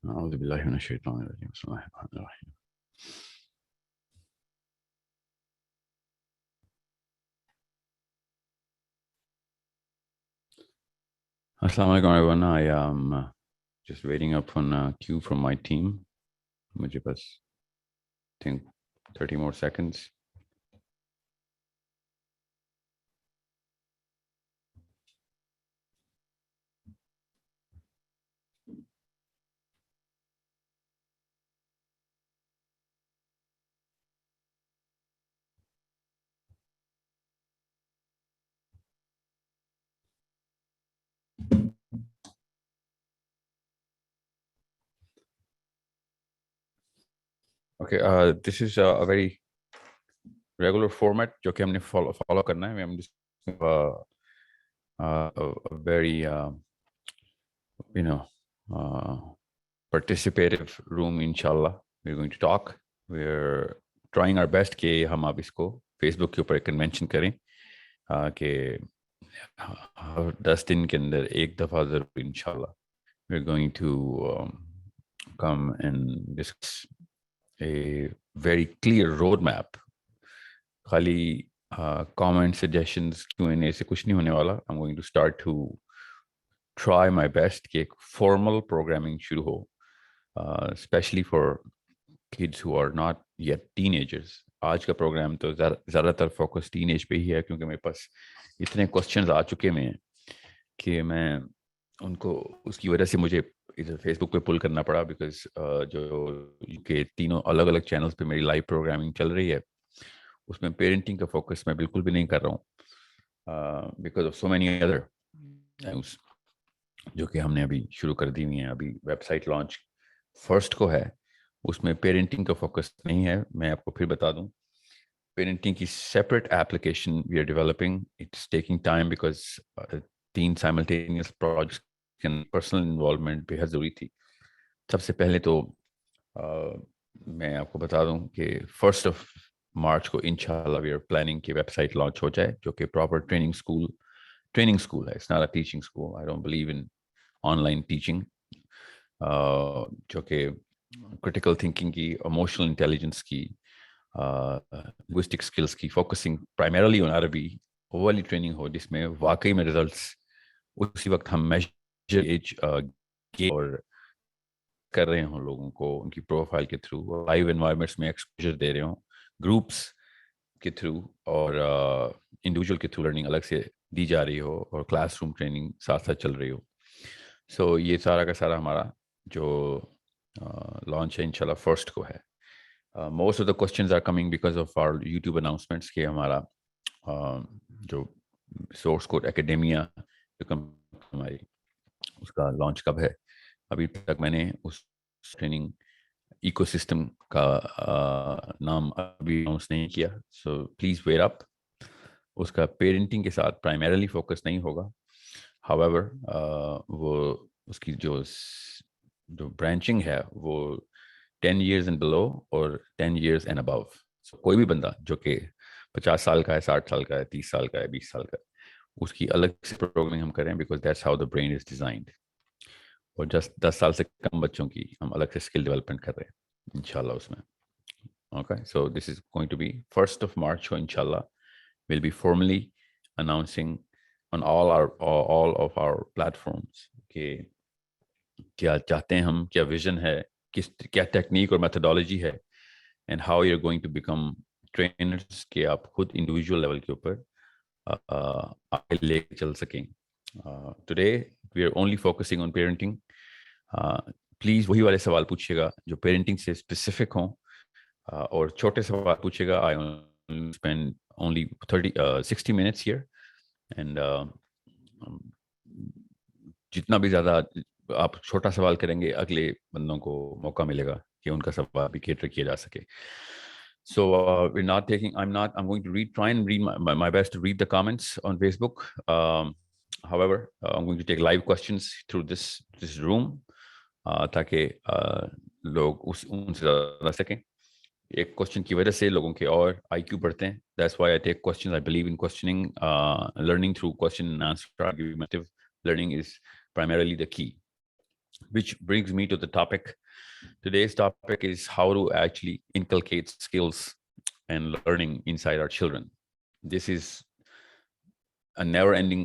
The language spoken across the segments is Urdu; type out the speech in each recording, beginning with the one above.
أعوذ بالله من الشيطان الرجيم بسم الله الرحمن الرحيم. Assalamu alaikum everyone. I am just waiting up on a cue from my team. مجھے بس think 30 more seconds. Okay, this is a very regular format جو کہ ہم نے follow کرنا ہے. I'm just a very participative room inshallah. We're going to talk. We're trying our best کہ ہم آپ اس کو فیس بک کے اوپر کنونشن کریں کہ 10 دن کے اندر ایک دفعہ ضرور انشاءاللہ we're going to come and discuss a very clear road map. خالی comment suggestions Q&A سے کچھ نہیں ہونے والا. I'm going to start to try my best کہ ایک formal programming شروع ہو, especially for kids who are not yet teenagers. آج کا پروگرام تو زیادہ تر فوکس ٹین ایج پہ ہی ہے کیونکہ میرے پاس اتنے کوشچنز آ چکے میں کہ میں ان کو اس کی وجہ سے مجھے ادھر فیس بک پہ پل کرنا پڑا بیکاز جو کہ تینوں الگ الگ چینلز پہ میری لائیو پروگرامنگ چل رہی ہے اس میں پیرنٹنگ کا فوکس میں بالکل بھی نہیں کر رہا ہوں because of so many other things جو کہ ہم نے ابھی شروع کر دی ہوئی ہیں. ابھی ویب سائٹ لانچ فرسٹ کو ہے, اس میں پیرنٹنگ کا فوکس نہیں ہے. میں آپ کو پھر بتا دوں پیرنٹنگ کی separate application we are developing. It's taking time because 3 simultaneous projects کے پرسنل انوالومنٹ بے حد ضروری تھی. سب سے پہلے تو میں آپ کو بتا دوں کہ 1 مارچ کو انشاءاللہ وی آر پلاننگ کہ ویب سائٹ لانچ ہو جائے جو کہ پراپر ٹریننگ اسکول ہے. It's not a teaching school. I don't believe in online teaching, جو کہ کرٹیکل تھنکنگ کی, ایموشنل انٹیلیجنس کی, لنگوسٹک اسکلس کی, فوکسنگ پرائمرلی آن عربی, وہ والی ٹریننگ ہو جس میں واقعی میں ریزلٹس اسی وقت ہم میجر ایج اور کر رہے ہوں لوگوں کو ان کی پروفائل کے تھرو, لائیو انوائرمنٹس میں ایکسپوجر دے رہے ہوں, گروپس کے تھرو اور انڈیویجول کے تھرو لرننگ الگ سے دی جا رہی ہو اور کلاس روم ٹریننگ ساتھ ساتھ چل رہی ہو. سو یہ سارا کا سارا ہمارا جو لانچ ہے انشاءاللہ 1 کو ہے. Most of the questions are coming because of our YouTube announcements کہ ہمارا جو سورس کوڈ اکیڈیمیا ہماری اس کا لانچ کب ہے. ابھی تک میں نے اس ٹریننگ ایکو سسٹم کا نام ابھی اناؤنس نہیں کیا. سو پلیز ویئر اپ. اس کا پیرنٹنگ کے ساتھ پرائمرلی فوکس نہیں ہوگا. however وہ اس کی جو برانچنگ ہے وہ 10 years and below اور 10 years and above. so کوئی بھی بندہ جو کہ 50 سال کا ہے, 60 سال کا ہے, 30 سال کا ہے, 20 سال کا ہے, اس کی الگ سے پروگرامنگ ہم کریں because that's how the brain is designed. اور جسٹ 10 سال سے کم بچوں کی ہم الگ سے اسکل ڈیولپمنٹ کر رہے ہیں انشاءاللہ اس میں. Okay, so this is going to be 1 March کو انشاءاللہ will be formally announcing on all of our platforms کہ کیا چاہتے ہیں ہم, کیا ویژن ہے, کیا ٹیکنیک اور میتھڈالوجی ہے, and how you are going to become trainers کہ آپ خود انڈیویجول لیول کے اوپر آگے لے کے چل سکیں. Today we are only focusing on parenting. Please وہی والے سوال پوچھیے گا جو پیرنٹنگ سے اسپیسیفک ہوں, اور چھوٹے سوال پوچھیے گا. I spend only 60 minutes here and جتنا بھی زیادہ آپ چھوٹا سوال کریں گے اگلے بندوں کو موقع ملے گا کہ ان کا سوال بھی کیٹر کیا جا سکے. So we're not taking, I'm going to try and read my best to read the comments on Facebook. However, I'm going to take live questions through this room تاکہ لوگ ان سے زیادہ سکیں. ایک کوشچن کی وجہ سے لوگوں کے اور آئی کیو بڑھتے ہیں. That's why I take questions. I believe in questioning, learning through question and answer. Argumentative learning is primarily the key. which brings me to the topic. Today's topic is how to actually inculcate skills and learning inside our children. This is a never ending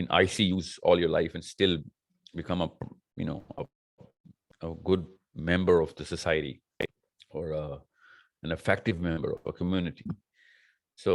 in ICUs all your life and still become a good member of the society or an effective member of a community. So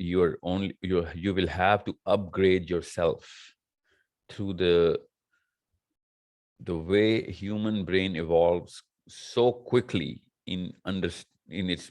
you will have to upgrade yourself through the way human brain evolves so quickly in its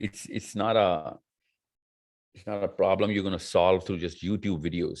it's not a problem you're going to solve through just YouTube videos.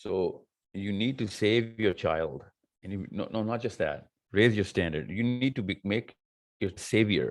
So you need to save your child, and not just that, raise your standard. You need to make your savior.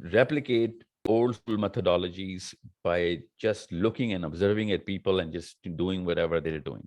replicate old school methodologies by just looking and observing at people and just doing whatever they're doing.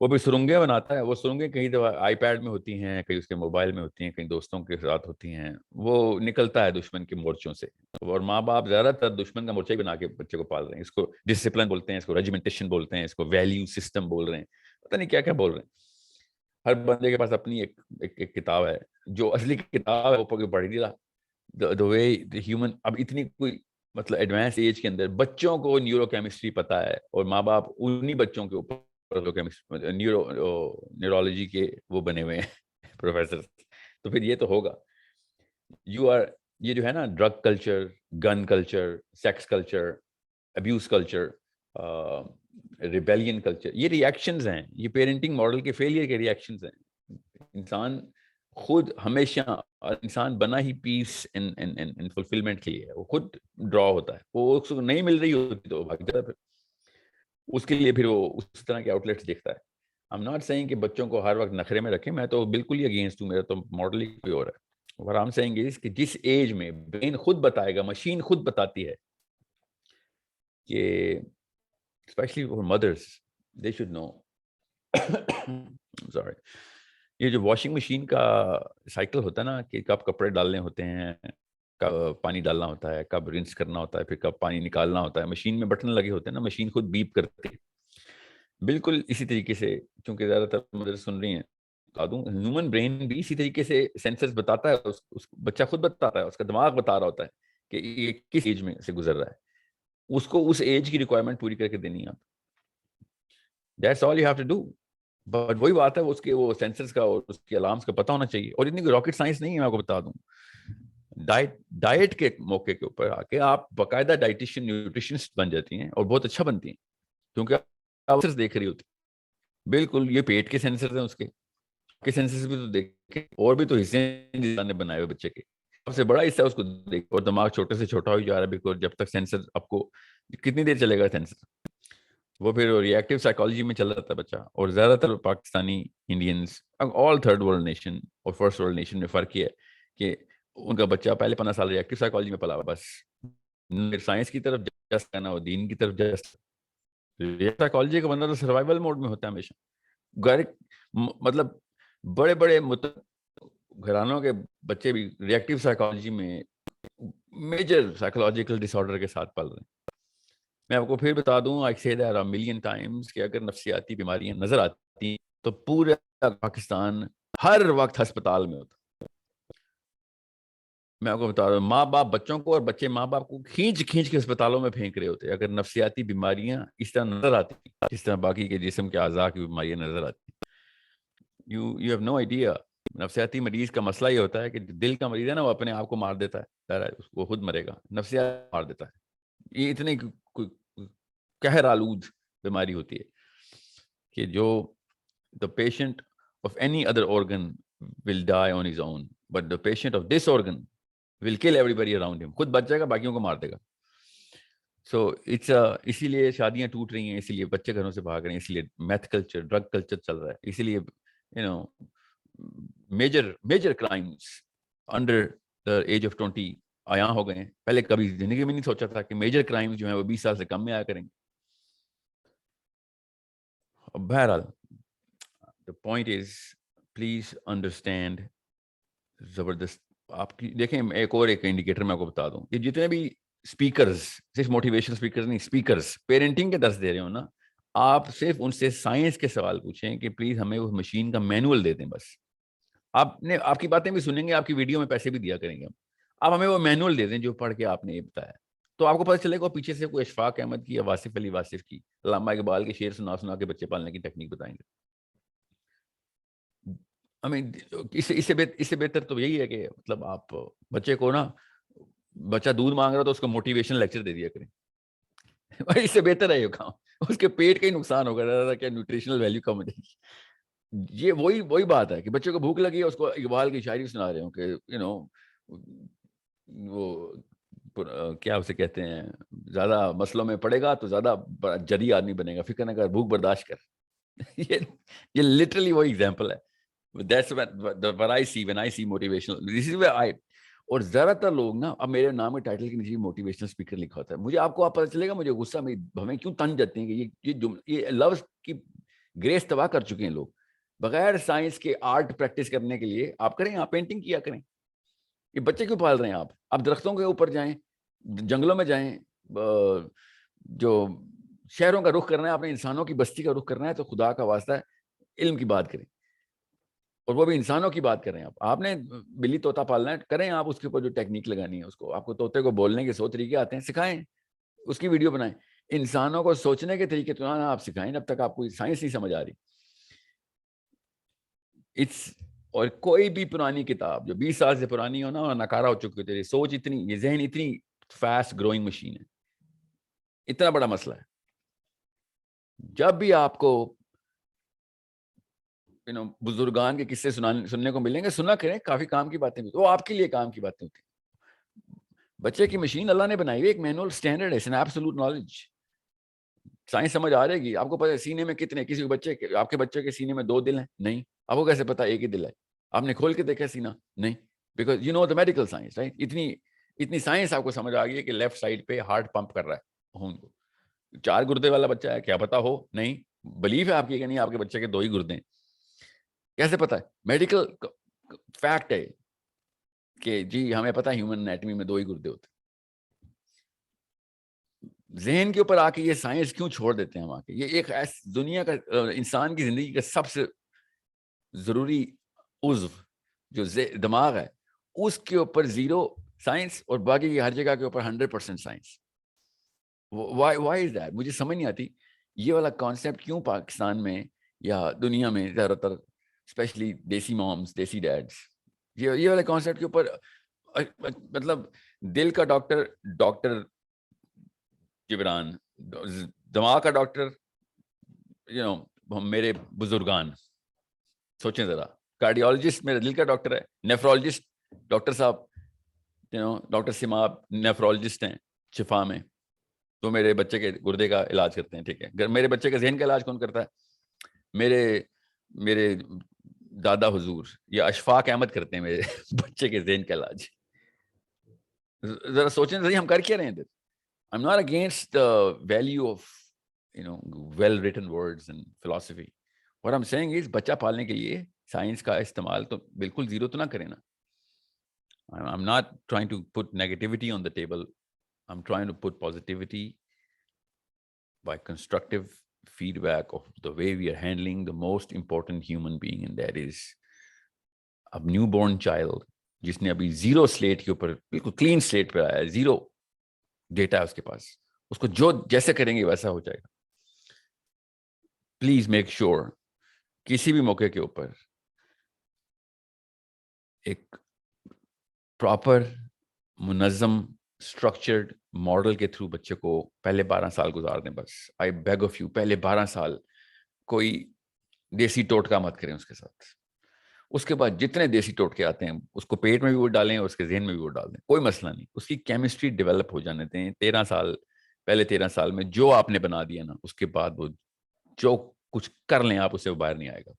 وہ بھی سرنگیں بناتا ہے. وہ سرنگیں کہیں دفعہ آئی پیڈ میں ہوتی ہیں, کہیں اس کے موبائل میں ہوتی ہیں, کہیں دوستوں کے ساتھ ہوتی ہیں. وہ نکلتا ہے دشمن کے مورچوں سے. اور ماں باپ زیادہ تر دشمن کا مورچہ ہی بنا کے بچے کو پال رہے ہیں. اس کو ڈسپلن بولتے ہیں, اس کو ریجیمنٹیشن بولتے ہیں, اس کو ویلیو سسٹم بول رہے ہیں, پتہ نہیں کیا کیا بول رہے ہیں. ہر بندے کے پاس اپنی ایک کتاب ہے. جو اصلی کتاب ہے وہ پڑھ نہیں رہا. the way the human, اب اتنی کوئی مطلب ایڈوانس ایج کے اندر بچوں کو نیورو کیمسٹری پتا ہے, اور ماں باپ انہی بچوں کے اوپر نیورولوجی کے وہ بنے ہوئے ہیں پروفیسر. تو پھر یہ تو ہوگا. یہ جو ہے نا drug culture, gun culture, sex culture, abuse culture, rebellion culture, یہ ریئیکشنز ہیں. یہ پیرنٹنگ ماڈل کے فیلئر کے ریئیکشنز ہیں. انسان خود ہمیشہ, انسان بنا ہی پیس اینڈ فلفلمنٹ کے لیے. وہ خود ڈرا ہوتا ہے, وہ اس کو نہیں مل رہی ہوتی تو بھاگ جاتا ہے. پھر اس کے لیے پھر وہ اس طرح کے آؤٹ لیٹس دیکھتا ہے. I'm not saying کہ بچوں کو ہر وقت نخرے میں رکھیں, میں تو بالکل ہی اگینسٹ ہوں. میرا تو ماڈل ہی کوئی اور ہے. What I'm saying is کہ جس ایج میں برین خود بتائے گا, مشین خود بتاتی ہے کہ اسپیشلی فار مدرس, دے شوڈ نو. سوری, یہ جو واشنگ مشین کا سائیکل ہوتا ہے نا, کہ کب کپڑے ڈالنے ہوتے ہیں, کب پانی ڈالنا ہوتا ہے, کب رنس کرنا ہوتا ہے, پھر کب پانی نکالنا ہوتا ہے, مشین میں بٹن لگے ہوتے ہیں نا, مشین خود بیپ کرتے ہیں. بالکل اسی طریقے سے, چونکہ زیادہ تر مدرس سن رہی ہیں, بتا دوں ہیومن برین بھی اسی طریقے سے سینسرز بتاتا ہے. اس بچہ خود بتاتا ہے, اس کا دماغ بتا رہا ہوتا ہے کہ یہ کس ایج میں سے گزر رہا ہے. اس کو اس ایج کی ریکوائرمنٹ پوری کر کے دینی ہے آپ. That's all you have to do. But وہی بات ہے, اس کے وہ سینسرز کا اور اس کے الارمس کا پتہ ہونا چاہیے. اور اتنی راکٹ سائنس نہیں ہے, میں آپ کو بتا دوں. ڈائٹ کے موقع کے اوپر آ کے آپ باقاعدہ ڈائٹیشین نیوٹریشنسٹ بن جاتی ہیں, اور بہت اچھا بنتی ہیں, کیونکہ آپ دیکھ رہی ہوتی. بالکل, یہ پیٹ کے سینسرز ہیں, اس کے سینسرز بھی تو دیکھیں, اور بھی تو حصے نے بنائے ہوئے بچے کے. سب سے بڑا حصہ اس کو دیکھ, اور دماغ چھوٹے سے چھوٹا ہو جا رہا ہے, بیکاز جب تک سینسر آپ کو کتنی دیر چلے گا سینسر, وہ پھر ریئیکٹیو سائیکالوجی میں چل رہا تھا بچہ. اور زیادہ تر پاکستانی, انڈینس, آل تھرڈ ورلڈ نیشن اور فرسٹ ورلڈ نیشن میں فرق یہ ہے کہ ان کا بچہ پہلے 15 سال ریئیکٹیو سائیکالوجی میں پلا ہوا, بس سائنس کی طرف جسٹ کرنا ہو, دین کی طرف جسٹ. سائیکالوجی کا بندہ تو سروائیول موڈ میں ہوتا ہے ہمیشہ. مطلب بڑے بڑے گھرانوں کے بچے بھی ریئیکٹیو سائیکالوجی میں میجر سائیکولوجیکل ڈس آرڈر کے ساتھ پل رہے ہیں. میں آپ کو پھر بتا دوں, آئی سے دیٹ ملین ٹائمز, کہ اگر نفسیاتی بیماریاں نظر آتی ہیں تو پورا پاکستان ہر وقت ہسپتال میں ہوتا. میں آپ کو بتا رہا ہوں, ماں باپ بچوں کو اور بچے ماں باپ کو کھینچ کے اسپتالوں میں پھینک رہے ہوتے اگر نفسیاتی بیماریاں اس طرح نظر آتی جس طرح باقی کے جسم کے اعضاء کی بیماریاں نظر آتی. You have no idea. نفسیاتی مریض کا مسئلہ یہ ہوتا ہے کہ دل کا مریض ہے نا, وہ اپنے آپ کو مار دیتا ہے, وہ خود مرے گا, نفسیات مار دیتا ہے. یہ اتنی قہر آلود بیماری ہوتی ہے کہ جو the patient of any other organ will die on his own, but the patient of this organ will kill everybody around him. خود بچ جائے گا, باقیوں کو مار دے گا. سو اٹس اسی لیے شادیاں ٹوٹ رہی ہیں, اسی لیے بچے گھروں سے بھاگ رہے ہیں, اسی لیے میتھ کلچر, ڈرگ کلچر چل رہا ہے, اسی لیے major crimes under the age of 20 عیاں ہو گئے ہیں. پہلے کبھی زندگی میں نہیں سوچا تھا کہ میجر کرائمس جو ہیں وہ 20 سال سے کم میں آیا کریں گے. بہرحال the point is, please understand, زبردست. آپ کی دیکھیں, ایک انڈیکیٹر میں آپ کو بتا دوں, کہ جتنے بھی اسپیکرز, صرف موٹیویشنل اسپیکرز نہیں, اسپیکرز پیرنٹنگ کے درس دے رہے ہو نا, آپ صرف ان سے سائنس کے سوال پوچھیں کہ پلیز ہمیں اس مشین کا مینول دے دیں. بس آپ کی باتیں بھی سنیں گے, آپ کی ویڈیو میں پیسے بھی دیا کریں گے ہم, آپ ہمیں وہ مینول دے دیں جو پڑھ کے آپ نے یہ بتایا, تو آپ کو پتہ چلے گا پیچھے سے کوئی اشفاق احمد کی یا واصف علی واصف کی, علامہ اقبال کے شعر سنا کے بچے پالنے کی ٹیکنیک بتائیں گے. اس سے بہتر تو یہی ہے کہ مطلب آپ بچے کو نا, بچہ دودھ مانگ رہا تو اس کو موٹیویشن لیکچر دے دیا کریں. اس سے بہتر ہے یہ کام, اس کے پیٹ کا ہی نقصان ہوگا, کیا نیوٹریشنل ویلیو کم ہو جائے گی. یہ وہی بات ہے کہ بچے کو بھوک لگی ہے, اس کو اقبال کی شاعری سنا رہے ہوں کہ وہ کیا اسے کہتے ہیں, زیادہ مسئلوں میں پڑے گا تو زیادہ جدی آدمی بنے گا, فکر نہ کر, بھوک برداشت کر. یہ لٹرلی وہی ایگزامپل ہے. That's what I see when I see motivational. This is where اور زیادہ تر لوگ نا, اب میرے نام کے ٹائٹل کے نیچے موٹیویشنل اسپیکر لکھا ہوتا ہے. مجھے آپ کو پتہ چلے گا مجھے غصہ, ہمیں کیوں تن جاتے ہیں کہ یہ لفظ کی گریس تباہ کر چکے ہیں لوگ. بغیر سائنس کے آرٹ پریکٹس کرنے کے لیے آپ کریں, آپ پینٹنگ کیا کریں. یہ بچے کیوں پال رہے ہیں آپ درختوں کے اوپر جائیں, جنگلوں میں جائیں. جو شہروں کا رخ کرنا ہے, اپنے انسانوں کی بستی کا رخ کرنا ہے, تو خدا کا واسطہ ہے علم کی بات کریں, اور وہ بھی انسانوں کی بات کریں. آپ نے بلی طوطا پالنا ہے, کریں آپ اس کے اوپر جو ٹیکنیک لگانی ہے اس کو. آپ کو طوطے کو بولنے کے 100 طریقے آتے ہیں, سکھائیں, اس کی ویڈیو بنائیں. انسانوں کو سوچنے کے طریقے تو آپ سکھائیں جب تک آپ کو سائنس نہیں سمجھ آ رہی. اور کوئی بھی پرانی کتاب جو 20 سال سے پرانی ہو نا, ناکارہ ہو چکی ہے. تیری سوچ اتنی, یہ ذہن اتنی فاسٹ گروئنگ مشین ہے, اتنا بڑا مسئلہ ہے. جب بھی آپ کو بزرگان کے قصے سننے کو ملیں گے, سنا کریں, کافی کام کی باتیں, وہ آپ کے لیے کام کی باتیں ہوتی ہیں. بچے کی مشین اللہ نے بنائی ہوئی, ایک مینول اسٹینڈرڈ ہے, ایبسولوٹ نالج. سائنس سمجھ آ رہے گی آپ کو. پتہ سینے میں کتنے, کسی بچے کے, آپ کے بچے کے سینے میں 2 دل ہیں, نہیں. آپ کو کیسے پتا ایک ہی دل ہے؟ آپ نے کھول کے دیکھا سینہ؟ نہیں. Because you know the medical science, right. اتنی سائنس آپ کو سمجھ آ گئی ہے کہ لیفٹ سائڈ پہ ہارٹ پمپ کر رہا ہے خون کو. 4 گردے والا بچہ ہے, کیا پتا ہو؟ نہیں. بلیف ہے آپ کی کہ نہیں آپ کے بچے کے 2 ہی گردے ہیں. کیسے پتا ہے؟ میڈیکل فیکٹ ہے کہ جی ہمیں پتا ہے ہیومن انیٹمی میں 2 ہی گردے ہوتے ہیں. ذہن کے اوپر آ کے یہ سائنس کیوں چھوڑ دیتے ہیں ہم آ کے؟ یہ ایک دنیا کا, انسان کی زندگی کا سب سے ضروری عضو جو دماغ ہے, اس کے اوپر 0 سائنس, اور باقی کی ہر جگہ کے اوپر 100% سائنس. Y is that? مجھے سمجھ نہیں آتی یہ والا کانسیپٹ کیوں پاکستان میں یا دنیا میں زیادہ تر, اسپیشلی دیسی مومس, دیسی ڈیڈس, یہ والے کانسیپٹ کے اوپر. مطلب دل کا ڈاکٹر جبران, دماغ کا ڈاکٹر میرے بزرگان. سوچیں ذرا, کارڈیولوجسٹ میرے دل کا ڈاکٹر ہے, نیفرولوجسٹ ڈاکٹر صاحب ڈاکٹر سماب نیفرولوجسٹ ہیں شفا میں, تو میرے بچے کے گردے کا علاج کرتے ہیں. ٹھیک ہے, میرے بچے کے ذہن کا علاج کون کرتا ہے؟ میرے دادا حضور یا اشفاق احمد کرتے ہیں میرے بچے کے ذہن کا علاج. ذرا سوچیں ذرا, ہم کر کیا رہے ہیں ادھر؟ I'm not against the value of well written words and philosophy. What I'm saying is بچہ پالنے کے لیے سائنس کا استعمال تو بالکل 0 تو نہ کریں نا. I'm not trying to put negativity on the table. I'm trying to put positivity by constructive feedback of the way we are handling the most important human being, and that is a newborn child جس نے ابھی 0 سلیٹ کے اوپر, بالکل کلین سلیٹ پہ آیا ہے, 0 ڈیٹا ہے اس کے پاس, اس کو جو جیسے کریں گے ویسا ہو جائے گا. پلیز میک شیور کسی بھی موقع کے اوپر ایک پراپر منظم اسٹرکچرڈ ماڈل کے تھرو بچے کو پہلے 12 سال گزار دیں. بس آئی بیگ آف یو, پہلے 12 سال کوئی دیسی ٹوٹکا مت کریں اس کے ساتھ. اس کے بعد جتنے دیسی ٹوٹکے آتے ہیں اس کو پیٹ میں بھی وہ ڈالیں اور اس کے ذہن میں بھی وہ ڈال دیں, کوئی مسئلہ نہیں. اس کی کیمسٹری ڈیولپ ہو جانے دیں. 13 سال میں جو آپ نے بنا دیا نا, اس کے بعد وہ جو کچھ کر لیں آپ, اس سے وہ باہر نہیں آئے گا.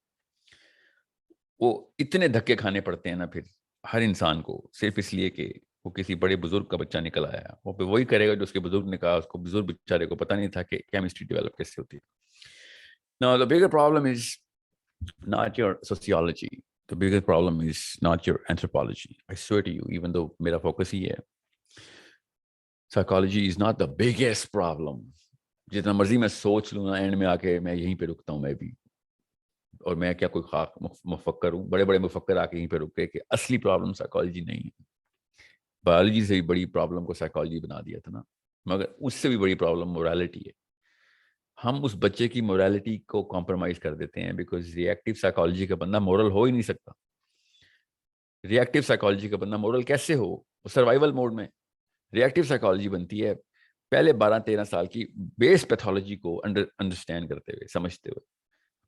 وہ اتنے دھکے کھانے پڑتے ہیں نا پھر ہر انسان کو, صرف اس لیے کہ وہ کسی بڑے بزرگ کا بچہ نکل آیا. وہ پہ وہی کرے گا جو اس کے بزرگ نے کہا. اس کو بزرگ بیچارے کو پتہ نہیں تھا کہ کیمسٹری ڈیولپ کیسے ہوتی ہے. Now the bigger problem is not your sociology. The bigger problem is not your anthropology. I swear to you, even though میرا focus ہی ہے, psychology is not the biggest problem. جتنا مرضی میں سوچ لوں نا, اینڈ میں آ کے میں یہیں پہ رکتا ہوں میں بھی, اور میں کیا کوئی خاک مفکر ہوں؟ بڑے بڑے مفکر آ کے یہیں پہ رک گئے کہ اصلی پرابلم سائیکالوجی نہیں ہے. بایولوجی سے بھی بڑی پرابلم کو سائیکالوجی بنا دیا تھا نا, مگر اس سے بھی بڑی پرابلم مورالٹی ہے. ہم اس بچے کی مورالٹی کو کمپرومائز کر دیتے ہیں, بیکاز ری ایکٹیو سائیکالوجی کا بندہ مورل ہو ہی نہیں سکتا. ری ایکٹیو سائیکالوجی کا بندہ مورل کیسے ہو؟ وہ سروائیول موڈ میں. ری ایکٹیو سائیکالوجی بنتی ہے پہلے 12-13 سال کی بیس پیتھولوجی کو انڈرسٹینڈ کرتے ہوئے, سمجھتے ہوئے.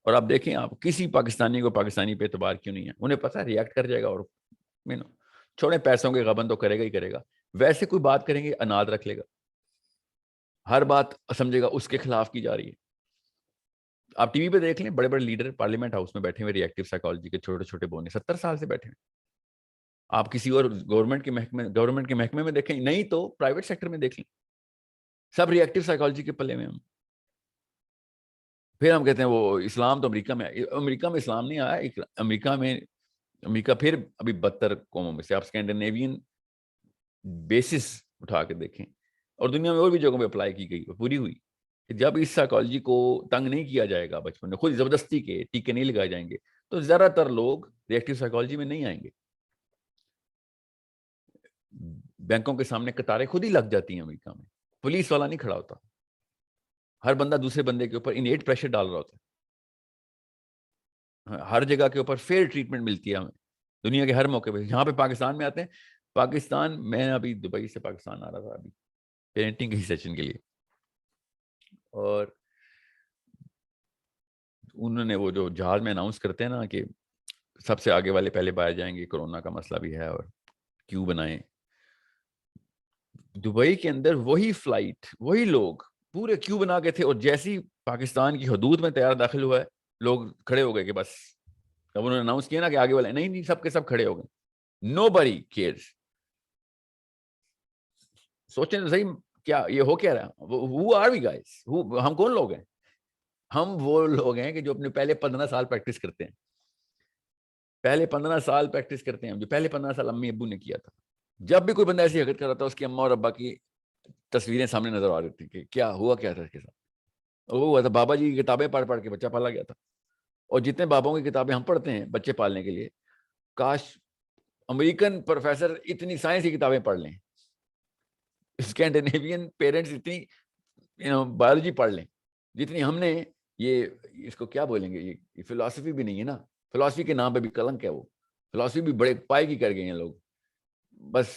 اور آپ دیکھیں, آپ کسی پاکستانی کو پاکستانی پہ اعتبار کیوں نہیں ہے؟ انہیں پتا ری ایکٹ کر جائے گا, اور چھوڑیں پیسوں کے غبن تو کرے گا ہی کرے گا. ویسے کوئی بات کریں گے اناد رکھ لے گا, ہر بات سمجھے گا اس کے خلاف کی جا رہی ہے. آپ ٹی وی پہ دیکھ لیں, بڑے بڑے لیڈر پارلیمنٹ ہاؤس میں بیٹھے ہوئے ری ایکٹیو سائیکالوجی کے چھوٹے چھوٹے بونے 70 سال سے بیٹھے ہوئے. آپ کسی اور گورنمنٹ کے محکمے میں دیکھیں, نہیں تو پرائیویٹ سیکٹر میں دیکھ لیں, سب ری ایکٹیو سائیکالوجی کے پلے میں ہم. پھر ہم کہتے ہیں وہ اسلام تو امریکہ میں، امریکہ میں اسلام نہیں آیا، امریکہ پھر ابھی بدتر قوموں میں سے، آپ اسکینڈینیوین بیسس اٹھا کے دیکھیں، اور دنیا میں اور بھی جگہوں پہ اپلائی کی گئی پوری ہوئی، کہ جب اس سائیکالوجی کو تنگ نہیں کیا جائے گا بچپن میں، خود زبردستی کے ٹیکے نہیں لگائے جائیں گے، تو زیادہ تر لوگ ریئیکٹیو سائیکالوجی میں نہیں آئیں گے. بینکوں کے سامنے قطاریں خود ہی لگ جاتی ہیں امریکہ میں، پولیس والا نہیں کھڑا ہوتا، ہر بندہ دوسرے بندے کے اوپر انیٹ پریشر ڈال رہا ہوتا ہے، ہر جگہ کے اوپر فیئر ٹریٹمنٹ ملتی ہے ہمیں دنیا کے ہر موقع پہ. یہاں پہ پاکستان میں آتے ہیں، پاکستان میں ابھی دبئی سے پاکستان آ رہا تھا ابھی پیرنٹنگ کی سیشن کے لیے، اور انہوں نے وہ جو جہاز میں اناؤنس کرتے ہیں نا کہ سب سے آگے والے پہلے پائے جائیں گے، کورونا کا مسئلہ بھی ہے اور کیوں بنائیں، دبئی کے اندر وہی فلائٹ وہی لوگ پورے کیو بنا کے تھے، اور جیسی پاکستان کی حدود میں طیارہ داخل ہوا ہے لوگ کھڑے ہو گئے کہ بس، اب انہوں نے اناؤنس کیا نا کہ آگے والے نہیں سب کے سب کھڑے ہو گئے، نو بڑی کیئرز. سوچیں تو صحیح کیا یہ ہو کیا رہا، who are we guys؟ ہم کون لوگ ہیں؟ ہم وہ لوگ ہیں کہ جو اپنے پہلے 15 سال پریکٹس کرتے ہیں، پہلے 15 سال پریکٹس کرتے ہیں، جو پہلے 15 سال امی ابو نے کیا تھا. جب بھی کوئی بندہ ایسی حرکت کر رہا تھا اس کی اماں اور ابا کی تصویریں سامنے نظر آ رہی تھی کہ کیا ہوا کیا تھا اس کے ساتھ. وہ ہوا تھا بابا جی کی کتابیں پڑھ پڑھ کے بچہ پالا گیا تھا، اور جتنے بابوں کی کتابیں ہم پڑھتے ہیں بچے پالنے کے لیے، کاش امریکن پروفیسر اتنی سائنس کی کتابیں پڑھ لیں، اسکینڈینیوین پیرنٹس اتنی بایولوجی پڑھ لیں جتنی ہم نے. یہ اس کو کیا بولیں گے، یہ فلسفی بھی نہیں ہے نا، فلسفی کے نام پہ بھی کلنک ہے، وہ فلسفی بھی بڑے پائے کی کر گئے ہیں لوگ، بس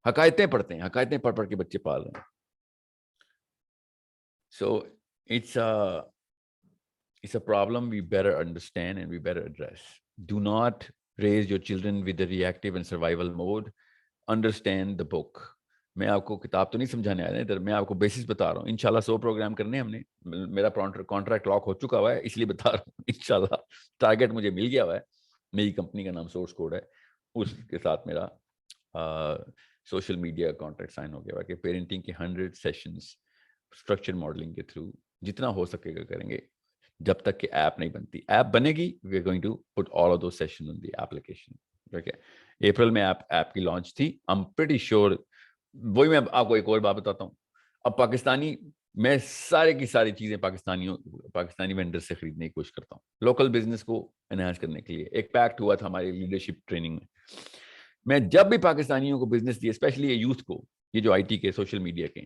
حقائقیں پڑھتے ہیں، حقائقیں پڑھ پڑھ کے بچے پال رہے ہیں. سو it's a problem we better understand and we better address. Do not raise your children with the reactive and survival mode. Understand the book. میں آپ کو کتاب تو نہیں سمجھانے آیا ادھر، میں آپ کو بیسس بتا رہا ہوں. انشاءاللہ 100 پروگرام کرنے ہم نے، میرا کانٹریکٹ لاک ہو چکا ہوا ہے، اس لیے بتا رہا ہوں. انشاءاللہ ٹارگیٹ مجھے مل گیا ہوا ہے، میری کمپنی کا نام سورس کوڈ ہے، اس کے ساتھ میرا سوشل میڈیا کانٹریکٹ سائن ہو گیا ہوا کہ پیرنٹنگ کے 100 سیشنز اسٹرکچر ماڈلنگ کے تھرو جتنا ہو سکے گا کریں گے، جب تک کہ ایپ نہیں بنتی. ایپ بنے گی we are going to put all of those session on the application. Okay, April میں ایپ کی لانچ تھی. I'm pretty sure، وہی میں آپ کو ایک اور بات بتاتا ہوں، اب پاکستانی میں سارے کی ساری چیزیں پاکستانی وینڈر سے خریدنے کی کوشش کرتا ہوں، لوکل بزنس کو انہانس کرنے کے لیے. ایک پیکٹ ہوا تھا ہماری لیڈرشپ ٹریننگ میں جب بھی پاکستانیوں کو بزنس دیے، اسپیشلی یوتھ کو، یہ جو آئی ٹی کے سوشل میڈیا کے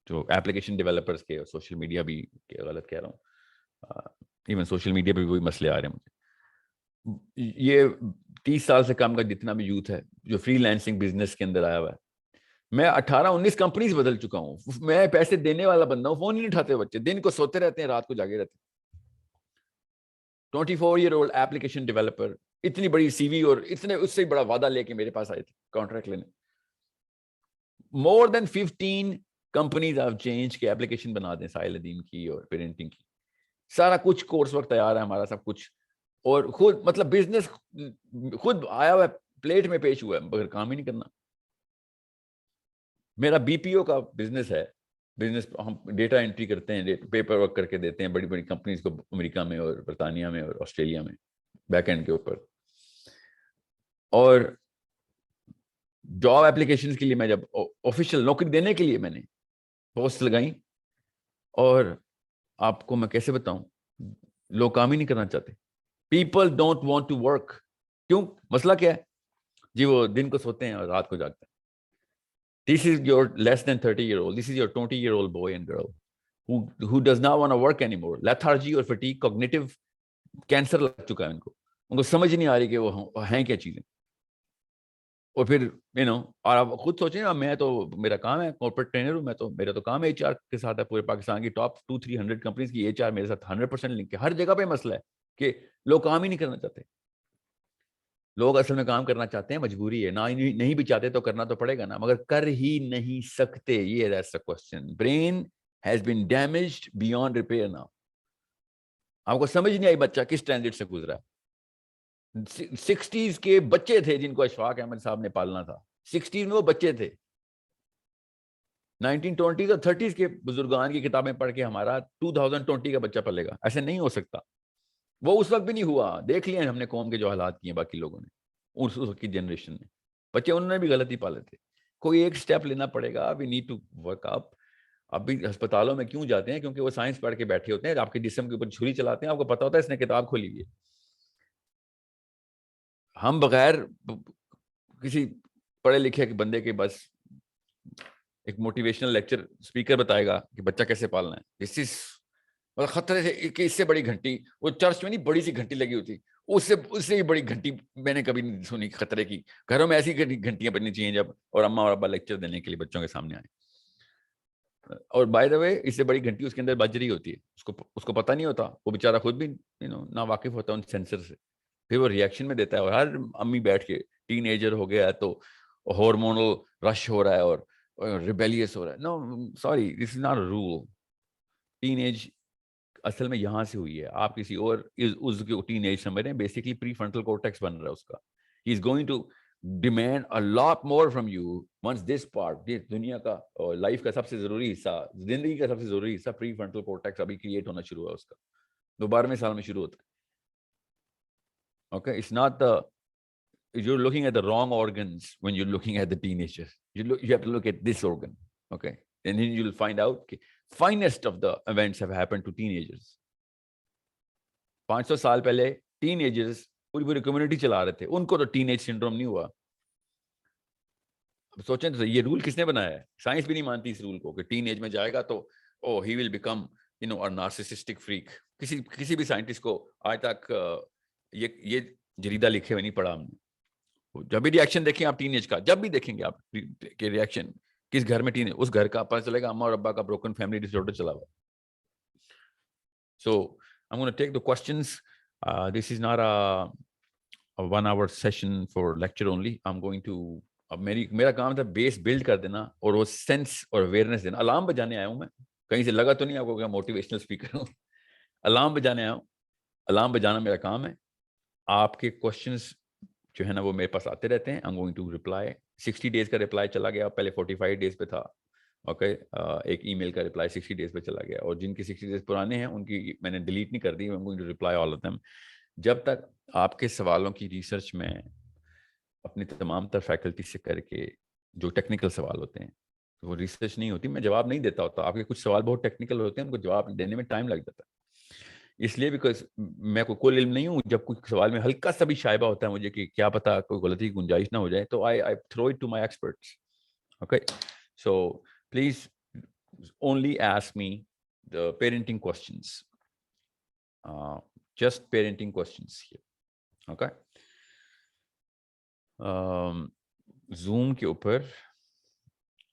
جو ایپلیکیشن ڈیولپرس کے، اور سوشل میڈیا بھی غلط کہہ رہا ہوں، ایون سوشل میڈیا پہ بھی وہی مسئلے آ رہے ہیں مجھے. یہ 30 سال سے کم کا جتنا بھی یوتھ ہے جو فری لینسنگ بزنس کے اندر آیا ہوا ہے، میں 18-19 کمپنیز بدل چکا ہوں، میں پیسے دینے والا بندہ ہوں، فون نہیں اٹھاتے بچے، دن کو سوتے رہتے ہیں، رات کو جاگے رہتے ہیں. 24 ایئر اولڈ ایپلیکیشن ڈیولپر، اتنی بڑی سی وی، اور اتنے اس سے بڑا وعدہ لے کے میرے پاس آئے تھے کانٹریکٹ لینے. مور دین 15 کمپنیز آف چینج کے ایپلیکیشن بنا دیں، ساحل ندیم کی اور پیرنٹنگ کی، سارا کچھ کورس وقت تیار ہے ہمارا سب کچھ، اور خود مطلب بزنس خود آیا ہوا ہے، پلیٹ میں پیش ہوا ہے، مگر کام ہی نہیں کرنا. میرا بی پی او کا بزنس ہے، بزنس ہم ڈیٹا انٹری کرتے ہیں، پیپر ورک کر کے دیتے ہیں بڑی بڑی کمپنیز کو، امریکہ میں اور برطانیہ میں اور آسٹریلیا میں، بیک اینڈ کے اوپر. اور جاب اپلیکیشن کے لیے میں جب آفیشیل نوکری دینے کے لیے میں نے پوسٹ لگائی، اور آپ کو میں کیسے بتاؤں، لوگ کام ہی نہیں کرنا چاہتے. People don't want to work. کیوں؟ مسئلہ کیا ہے جی؟ وہ دن کو سوتے ہیں اور رات کو جاگتے ہیں. This is your less than 30-year-old. This is your 20-year-old boy and girl who does not want to work anymore. Lethargy اور fatigue, cognitive کینسر لگ چکا ہے ان کو سمجھ نہیں آ رہی کہ وہ ہیں کیا چیزیں. اور پھر اور آپ خود سوچیں نا، میں تو میرا کام ہے کارپوریٹ ٹرینر ہوں، میرا تو کام ایچ آر کے ساتھ ہے، پورے پاکستان کی ٹاپ 200-300 کمپنیز کی ایچ آر میرے ساتھ 100% لنک ہے. ہر جگہ پہ مسئلہ ہے کہ لوگ کام ہی نہیں کرنا چاہتے. لوگ اصل میں کام کرنا چاہتے ہیں، مجبوری ہے، نہیں بھی چاہتے تو کرنا تو پڑے گا نا، مگر کر ہی نہیں سکتے. یہ that's the question. Brain has been damaged beyond repair now. آپ کو سمجھ نہیں آئی بچہ کس ٹرانزٹ سے گزرا. 60s کے بچے تھے جن کو اشفاق احمد صاحب نے پالنا تھا، 60s میں وہ بچے تھے. 1920s اور 30s کے بزرگان کی کتابیں پڑھ کے ہمارا 2020 کا بچہ پلے گا؟ ایسے نہیں ہو سکتا. وہ اس وقت بھی نہیں ہوا. دیکھ لیے ہم نے قوم کے جو حالات کیے باقی لوگوں نے اس وقت کی جنریشن نے. بچے انہوں نے بھی غلطی پالے تھے. کوئی ایک سٹیپ لینا پڑے گا. وی نیڈ ٹو ورک اپ. اب بھی ہسپتالوں میں کیوں جاتے ہیں؟ کیونکہ وہ سائنس پڑھ کے بیٹھے ہوتے ہیں, آپ کے جسم کے اوپر چھری چلاتے ہیں, آپ کو پتا ہوتا ہے اس نے کتاب کھولی ہوئی ہے. ہم بغیر کسی پڑھے لکھے کے بندے کے بس ایک موٹیویشنل لیکچر اسپیکر بتائے گا کہ بچہ کیسے پالنا ہے, اس سے خطرے سے کہ اس سے بڑی گھنٹی, وہ چرچ میں نہیں بڑی سی گھنٹی لگی ہوتی, اس سے بھی بڑی گھنٹی میں نے کبھی نہیں سنی خطرے کی. گھروں میں ایسی گھنٹیاں بجنی چاہیے جب اور اماں اور ابا لیکچر دینے کے لیے بچوں کے سامنے آئے. اور بائی دا وے اس سے بڑی گھنٹی اس کے اندر بج رہی ہوتی ہے, اس کو پتہ نہیں ہوتا, وہ بیچارہ خود بھی نا واقف ہوتا ہے ان سینسر سے, پھر وہ ریئیکشن میں دیتا ہے. اور ہر امی بیٹھ کے ٹین ایجر ہو گیا ہے تو ہارمونل رش ہو رہا ہے اور ریبیلیس ہو رہا ہے. No sorry, this is not a rule. Teenage اصل میں یہاں سے ہوئی ہے. آپ کسی اور اس کے ٹین ایج سمجھ رہے ہیں, بیسکلی پری فرنٹل کورٹیکس بن رہا ہے اس کا. He is going to demand a lot more from you once this part, this دنیا کا اور لائف کا سب سے ضروری حصہ, زندگی کا سب سے ضروری حصہ پری فرنٹل کورٹیکس ابھی کریٹ ہونا شروع ہوا اس کا. 12ویں سال میں شروع ہوتا ہے. Okay, it's not you're looking at the wrong organs when you're looking at the teenager. You have to look at this organ. Okay, and then you'll find out کہ finest of the events have happened to teenagers. 500 سال پہلے teenagers پوری کمیونٹی چلا رہے تھے, ان کو تو ٹین ایج سنڈروم نہیں ہوا. سوچیں تو یہ رول کس نے بنایا ہے؟ سائنس بھی نہیں مانتی اس رول کو کہ ٹین ایج میں جائے گا تو he will become a narcissistic freak. کسی بھی سائنٹسٹ کو آج تک یہ جریدہ لکھے ہوئے نہیں پڑھا ہم نے. جب بھی ریئیکشن دیکھیں آپ ٹین ایج کا, جب بھی دیکھیں گے آپ کہ ریئیکشن کس گھر میں اس گھر کا پتہ چلے گا اماں اور ابا کا بروکن فیملی ڈس آرڈر چلا ہوا. So I'm going to take the questions. This is not a 1 hour session for lecture only. I'm going to اب میرا کام تھا بیس بلڈ کر دینا اور وہ سینس اور اویئرنیس دینا. الارم بجانے آیا ہوں میں, کہیں سے لگا تو نہیں آپ کو کہ موٹیویشنل اسپیکر ہوں. الارم بجانے آیا ہوں. الارم بجانا میرا کام ہے. آپ کے کوشچنس جو ہے نا وہ میرے پاس آتے رہتے ہیں. I'm going to reply. 60 days کا رپلائی چلا گیا, پہلے 45 days پہ تھا. اوکے, ایک ای میل کا رپلائی 60 days پہ چلا گیا, اور جن کے 60 days پرانے ہیں ان کی میں نے ڈیلیٹ نہیں کر دی. I'm going to reply all of them. جب تک آپ کے سوالوں کی ریسرچ میں اپنی تمام تر فیکلٹی سے کر کے جو ٹیکنیکل سوال ہوتے ہیں وہ ریسرچ نہیں ہوتی, میں جواب نہیں دیتا ہوتا. آپ کے کچھ سوال بہت ٹیکنیکل ہوتے ہیں, ان کو جواب دینے میں ٹائم لگ جاتا ہے. اس لیے بیکاز میں کوئی علم نہیں ہوں, جب کوئی سوال میں ہلکا سا بھی شائبہ ہوتا ہے مجھے کہ کیا پتا کوئی غلطی کی گنجائش نہ ہو جائے, تو I throw it to my experts. Okay, so please only ask me the parenting questions, just parenting questions here. Okay. Zoom کے اوپر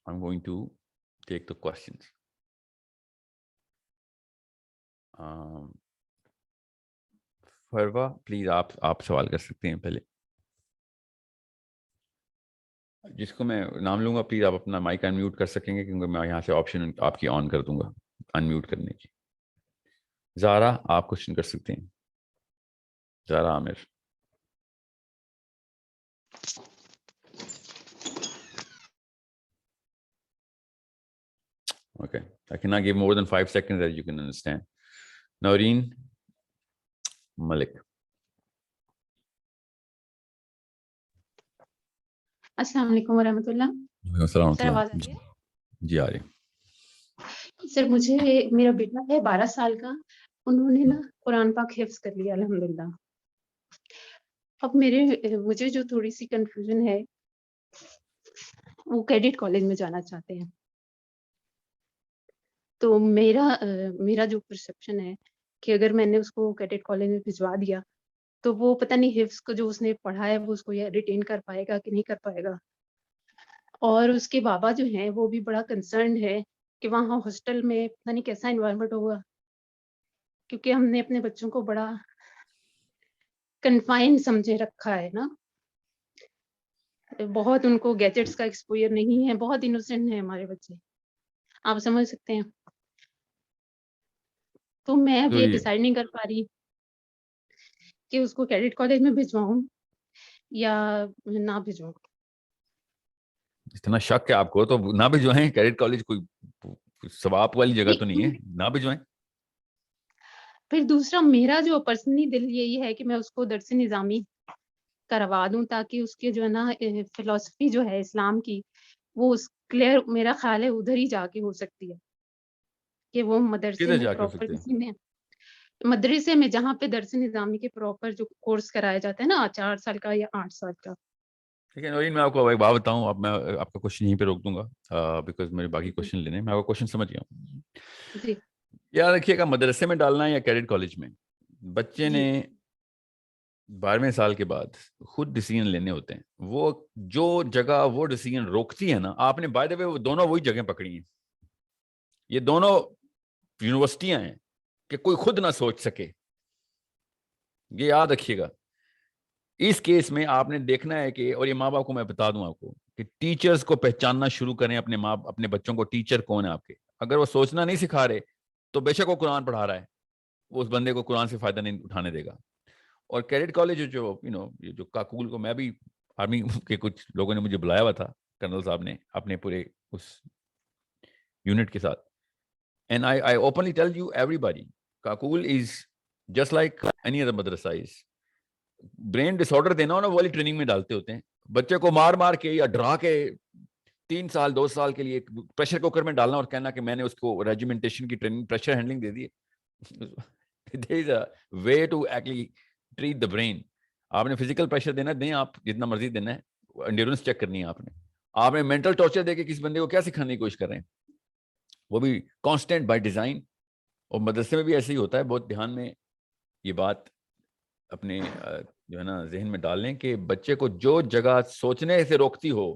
I'm going to take the questions. Farwa please آپ سوال کر سکتے ہیں پہلے. جس کو میں نام لوں گا پلیز آپ اپنا مائک ان میوٹ کر سکیں گے, کیونکہ میں یہاں سے آپشن آپ کی آن کر دوں گا ان میوٹ کرنے کی. زارا آپ کوشچن کر سکتے ہیں. زارا عامر. Okay, I cannot give more than 5 seconds that you can understand. Noreen Malik. السلام علیکم ورحمۃ اللہ. السلام سر آواز آ رہی ہے؟ جی آ رہی. سر مجھے میرا بیٹا ہے 12 سال کا, انہوں نے نا قرآن پاک حفظ کر لیا الحمدللہ. اب مجھے جو تھوڑی سی کنفیوژن ہے, وہ کیڈٹ کالج میں جانا چاہتے ہیں. تو میرا جو پرسپشن ہے کہ اگر میں نے اس کو کیڈٹ کالج میں بھجوا دیا تو وہ پتہ نہیں حفظ کو جو اس نے پڑھا ہے وہ اس کو ریٹین کر پائے گا کہ نہیں کر پائے گا. اور اس کے بابا جو ہیں وہ بھی بڑا کنسرنڈ ہے کہ وہاں ہاسٹل میں پتہ نہیں کیسا انوائرمنٹ ہوگا, کیونکہ ہم نے اپنے بچوں کو بڑا کنفائن سمجھے رکھا ہے نا, بہت ان کو گیجٹس کا ایکسپوئر نہیں ہے, بہت انوسینٹ ہیں ہمارے بچے, آپ سمجھ سکتے ہیں. تو میں اب یہ ڈیسائیڈ نہیں کر پا رہی کہ اس کو کیڈٹ کالج میں بھجواؤں یا نہ بھجواؤں. اتنا شک ہے آپ کو تو نہ بھجوائیں. کیڈٹ کالج کوئی ثواب والی جگہ تو نہیں ہے, نہ بھجوائیں. پھر دوسرا میرا جو پرسنلی دل یہی ہے کہ میں اس کو درس نظامی کروا دوں تاکہ اس کے جو ہے نا فلسفی جو ہے اسلام کی وہ کلیئر میرا خیال ہے ادھر ہی جا کے ہو سکتی ہے کہ وہ مدرسے کدھر میں جا کے ہو پراپر سکتے ہیں؟ کسی میں مدرسے میں جہاں پہ درس نظامی کے پراپر جو کورس کرایا جاتا ہے نا 4 سال کا یا 8 سال کا. ٹھیک ہے نورین, میں آپ کو ایک بات بتاؤں, اب میں آپ کا کوشچن یہیں پہ روک دوں گا بیکاز میرے باقی کوشچن لینے ہیں. میں آپ کا کوشچن سمجھ گیا ہوں. جی یاد رکھیے گا, مدرسے میں ڈالنا ہے یا کیڈٹ کالج میں, بچے جی نے 12ویں سال کے بعد خود ڈیسیژن لینے ہوتے ہیں. وہ جو جگہ وہ ڈیسیژن روکتی ہے نا, آپ نے بائی دا وے وہ دونوں وہی جگہیں پکڑی ہیں. یہ دونوں یونیورسٹیاں ہیں کہ کوئی خود نہ سوچ سکے. یہ یاد رکھیے گا. اس کیس میں آپ نے دیکھنا ہے کہ, اور یہ ماں باپ کو میں بتا دوں آپ کو, کہ ٹیچرز کو پہچاننا شروع کریں اپنے بچوں کو. ٹیچر کون ہے آپ کے؟ اگر وہ سوچنا نہیں سکھا رہے تو بے شک وہ قرآن پڑھا رہا ہے, وہ اس بندے کو قرآن سے فائدہ نہیں اٹھانے دے گا. اور کیڈٹ کالج یہ جو کاکول کو, میں بھی آرمی کے کچھ لوگوں نے مجھے بلایا ہوا تھا, کرنل صاحب نے اپنے پورے اس یونٹ کے ساتھ, and I openly tell you every body, Kakul is just like any other مدرسہ از. برین ڈس آرڈر دینا ہو نا, وہ والی ٹریننگ میں ڈالتے ہوتے ہیں. بچے کو مار مار کے یا ڈرا کے 3 سال 2 سال کے لیے پریشر کوکر میں ڈالنا اور کہنا کہ میں نے اس کو ریجیمنٹیشن کی ٹریننگ, پریشر ہینڈلنگ دے دی ہے. there is a way to actually treat the brain. آپ نے فزیکل پریشر دینا, دیں آپ جتنا مرضی دینا ہے, انڈیورنس چیک کرنی ہے آپ نے مینٹل ٹارچر دے کے کسی بندے کو کیا سکھانے کی کوشش کر رہے ہیں, وہ بھی کانسٹینٹ بائی ڈیزائن. اور مدرسے میں بھی ایسے ہی ہوتا ہے. بہت دھیان میں یہ بات اپنے جو ہے نا ذہن میں ڈال لیں کہ بچے کو جو جگہ سوچنے سے روکتی ہو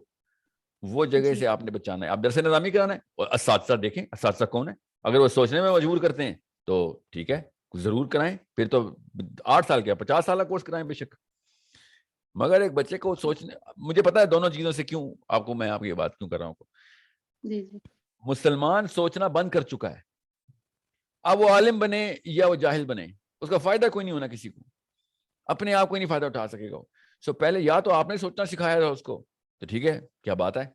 وہ جگہ سے آپ نے بچانا ہے. آپ درس نظامی کرانا ہے, اور اساتذہ دیکھیں اساتذہ کون ہے. اگر وہ سوچنے میں مجبور کرتے ہیں تو ٹھیک ہے, ضرور کرائیں. پھر تو 8 سال کا 50 سال کا کورس کرائیں بے شک. مگر ایک بچے کو سوچنے, مجھے پتا ہے دونوں چیزوں سے کیوں آپ کو میں آپ کی یہ بات کیوں کر رہا ہوں. جی جی مسلمان سوچنا بند کر چکا ہے. اب وہ عالم بنے یا وہ جاہل بنے, اس کا فائدہ کوئی نہیں ہونا کسی کو, اپنے آپ کو نہیں فائدہ اٹھا سکے گا. سو پہلے یا تو آپ نے سوچنا سکھایا تھا اس کو, تو ٹھیک ہے, کیا بات ہے,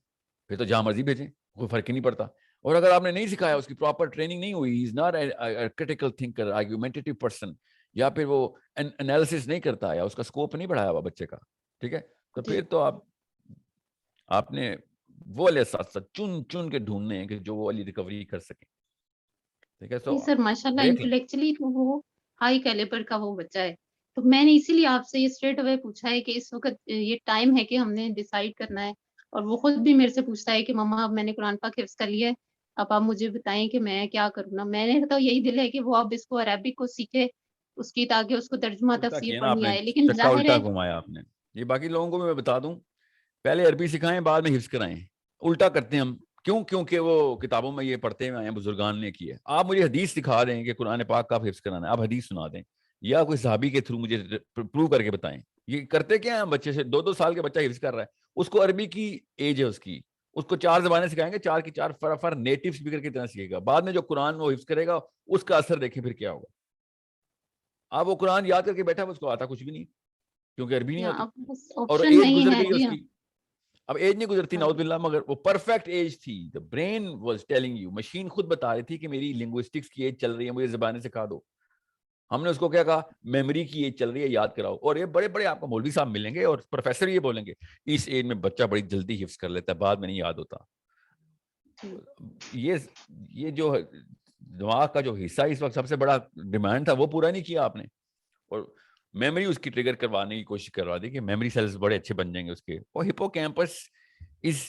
پھر تو جہاں مرضی بھیجیں, کوئی فرق ہی نہیں پڑتا. اور اگر آپ نے نہیں سکھایا, اس کی پراپر ٹریننگ نہیں ہوئی, is not a critical thinker, argumentative person, یا پھر وہ انالیسس نہیں کرتا, یا اس کا اسکوپ نہیں بڑھایا ہوا بچے کا, ٹھیک ہے, تو پھر تو آپ نے وہ والے ساتھ ساتھ چن کے ڈھونڈنے ہیں کہ جو وہ والی ریکوری کر سکیں. ٹھیک ہے, جی سر ماشاء اللہ دیکھ لیں. انٹلیکچولی تو وہ ہائی کیلیبر کا وہ بچہ ہے. تو میں نے اسی لیے آپ سے یہ اسٹریٹ اوے پوچھا ہے کہ اس وقت یہ ٹائم ہے کہ ہم نے ڈیسائیڈ کرنا ہے. اور وہ خود بھی میرے سے پوچھتا ہے کہ مما اب میں نے قرآن پاک حفظ کر لیا ہے, اب آپ مجھے بتائیں کہ میں کیا کروں نا. میں نے تو یہی دل ہے کہ وہ اب اس کو عربک کو سیکھے اس کی, تاکہ اس کو ترجمہ الٹا تفسیر کیا نا آپ پڑھنی نے, آئے. لیکن چکا ظاہر الٹا ہے گھمایا آپ نے. یہ باقی لوگوں کو بھی میں بتا دوں, پہلے عربی سکھائیں بعد میں حفظ کرائیں. الٹا کرتے ہیں ہم. کیوں؟ کیونکہ وہ کتابوں میں یہ پڑھتے ہوئے ہیں, بزرگان نے کی ہے. آپ مجھے حدیث سکھا دیں کہ قرآن پاک کا حفظ کرانا ہے, آپ حدیث سنا دیں, یا کوئی صحابی کے تھرو مجھے پروو کر کے بتائیں. یہ کرتے کیا ہیں بچے سے, 2 سال کے بچہ حفظ کر رہا ہے, اس کو عربی کی ایج ہے اس کو 4 زبانیں سکھائیں گے, 4 کی 4 فر نیٹو اسپیکر کی طرح سیکھے گا. بعد میں جو قرآن وہ حفظ کرے گا, اس کا اثر دیکھیں پھر کیا ہوگا. آپ وہ قرآن یاد کر کے بیٹھا, اس کو آتا کچھ بھی نہیں, کیونکہ عربی نہیں آتی, اب بس اور آپشن ایج نہیں گزر ہے گئی جی. اس کی. اب ایج نہیں گزرتی ہاں نعوذ باللہ, مگر وہ پرفیکٹ ایج تھی. The brain was telling you, machine خود بتا رہی تھی کہ میری لنگوسٹکس کی ایج چل رہی ہے, مجھے زبانیں سکھا دو. ہم نے اس کو کیا کہا, میموری کی ایج چل رہی ہے, یاد کراؤ. اور یہ بڑے بڑے آپ کو مولوی صاحب ملیں گے اور پروفیسر یہ بولیں گے اس ایج میں بچہ بڑی جلدی حفظ کر لیتا ہے, بعد میں نہیں یاد ہوتا. یہ جو دماغ کا جو حصہ اس وقت سب سے بڑا ڈیمانڈ تھا, وہ پورا نہیں کیا آپ نے. اور میموری اس کی ٹریگر کروانے کی کوشش کروا دی کہ میموری سیلز بڑے اچھے بن جائیں گے اس کے. اور hippocampus is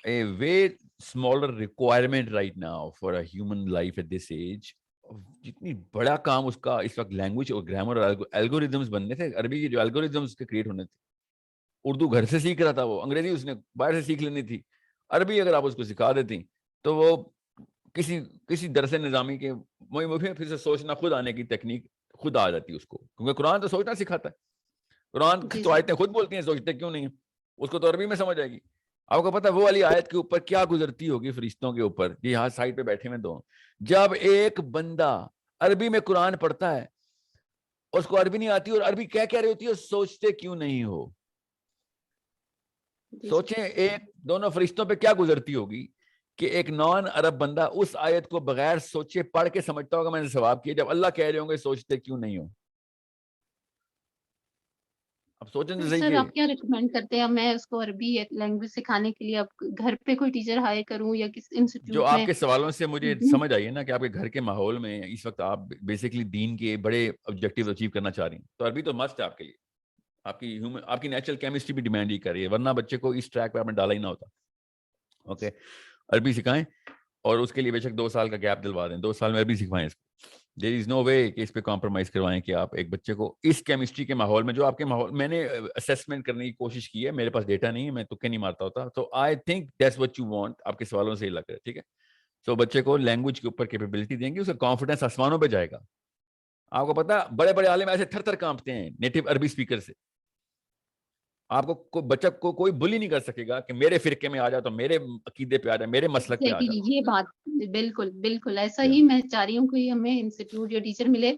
a way smaller requirement right now for a human life at this age. جتنی بڑا کام اس کا اس وقت لینگویج اور گرامر اور الگوریزمس بننے تھے, عربی کے جو الگوریزمس کے کریٹ ہونے تھے. اردو گھر سے سیکھ رہا تھا وہ, انگریزی اس نے باہر سے سیکھ لینی تھی. عربی اگر آپ اس کو سکھا دیتی تو وہ کسی درس نظامی کے پھر سے سوچنا خود آنے کی تکنیک خود آ جاتی اس کو, کیونکہ قرآن تو سوچنا سکھاتا ہے. قرآن جی تو سر آیتیں خود بولتی ہیں, سوچتے کیوں نہیں ہیں. اس کو تو عربی میں سمجھ آئے گی. آپ کو پتا وہ والی آیت کے اوپر کیا گزرتی ہوگی فرشتوں کے اوپر, کہ یہاں سائڈ پہ بیٹھے میں دو, جب ایک بندہ عربی میں قرآن پڑھتا ہے, اس کو عربی نہیں آتی اور عربی کیا کہہ رہی ہوتی ہے, سوچتے کیوں نہیں ہو. سوچیں ایک دونوں فرشتوں پہ کیا گزرتی ہوگی کہ ایک نان عرب بندہ اس آیت کو بغیر سوچے پڑھ کے سمجھتا ہوگا میں نے ثواب کیا، جب اللہ کہہ رہے ہوں گے سوچتے کیوں نہیں ہو؟ اب سوچیں تو صحیح سر کہ آپ کیا ریکمینڈ کرتے ہیں؟ میں اس کو عربی لینگویج سکھانے کے لیے اب گھر پہ کوئی ٹیچر ہائر کروں یا کس جو انسٹیٹیوٹ آپ میں؟ کے سوالوں سے مجھے سمجھ آئی ہے نا کہ آپ کے گھر کے ماحول میں اس وقت آپ بیسیکلی دین کے بڑے آبجیکٹیو اچیو کرنا چاہ رہی ہیں، تو عربی تو مست ہے آپ کے لیے. آپ کی نیچرل کیمسٹری بھی ڈیمانڈ ہی کر رہی ہے، ورنہ بچے کو اس ٹریک پہ آپ نے ڈالا ہی نہ ہوتا. اوکے، عربی سکھائیں اور اس کے لیے بے شک 2 سال کا گیپ دلوا دیں، 2 سال میں عربی سکھوائیں اس کو. دیر از نو وے کہ اس پہ کمپرومائز کروائیں کہ آپ ایک بچے کو اس کیمسٹری کے ماحول میں، جو آپ کے ماحول میں نے اسیسمنٹ کرنے کی کوشش کی ہے، میرے پاس ڈیٹا نہیں ہے، میں تکے نہیں مارتا ہوتا، تو I think that's what you want. آپ کے سوالوں سے ہی لگ رہا ہے، ٹھیک ہے. تو بچے کو لینگویج کے اوپر کیپیبلٹی دیں گے، اس کا کانفیڈنس آسمانوں پہ جائے گا. آپ کو پتا بڑے بڑے عالم ایسے تھر تھر کانپتے ہیں نیٹو عربی اسپیکر سے. آپ کو بچہ کو کوئی بلی نہیں کر سکے گا کہ میرے فرقے میں آ جاؤ، تو میرے عقیدے پہ آ جاؤ، میرے مسلک پہ آ جاؤ. یہ بات بالکل بالکل ایسا ہی میں چاہ رہی ہوں، کوئی ہمیں انسٹیٹیوٹ یا ٹیچر ملے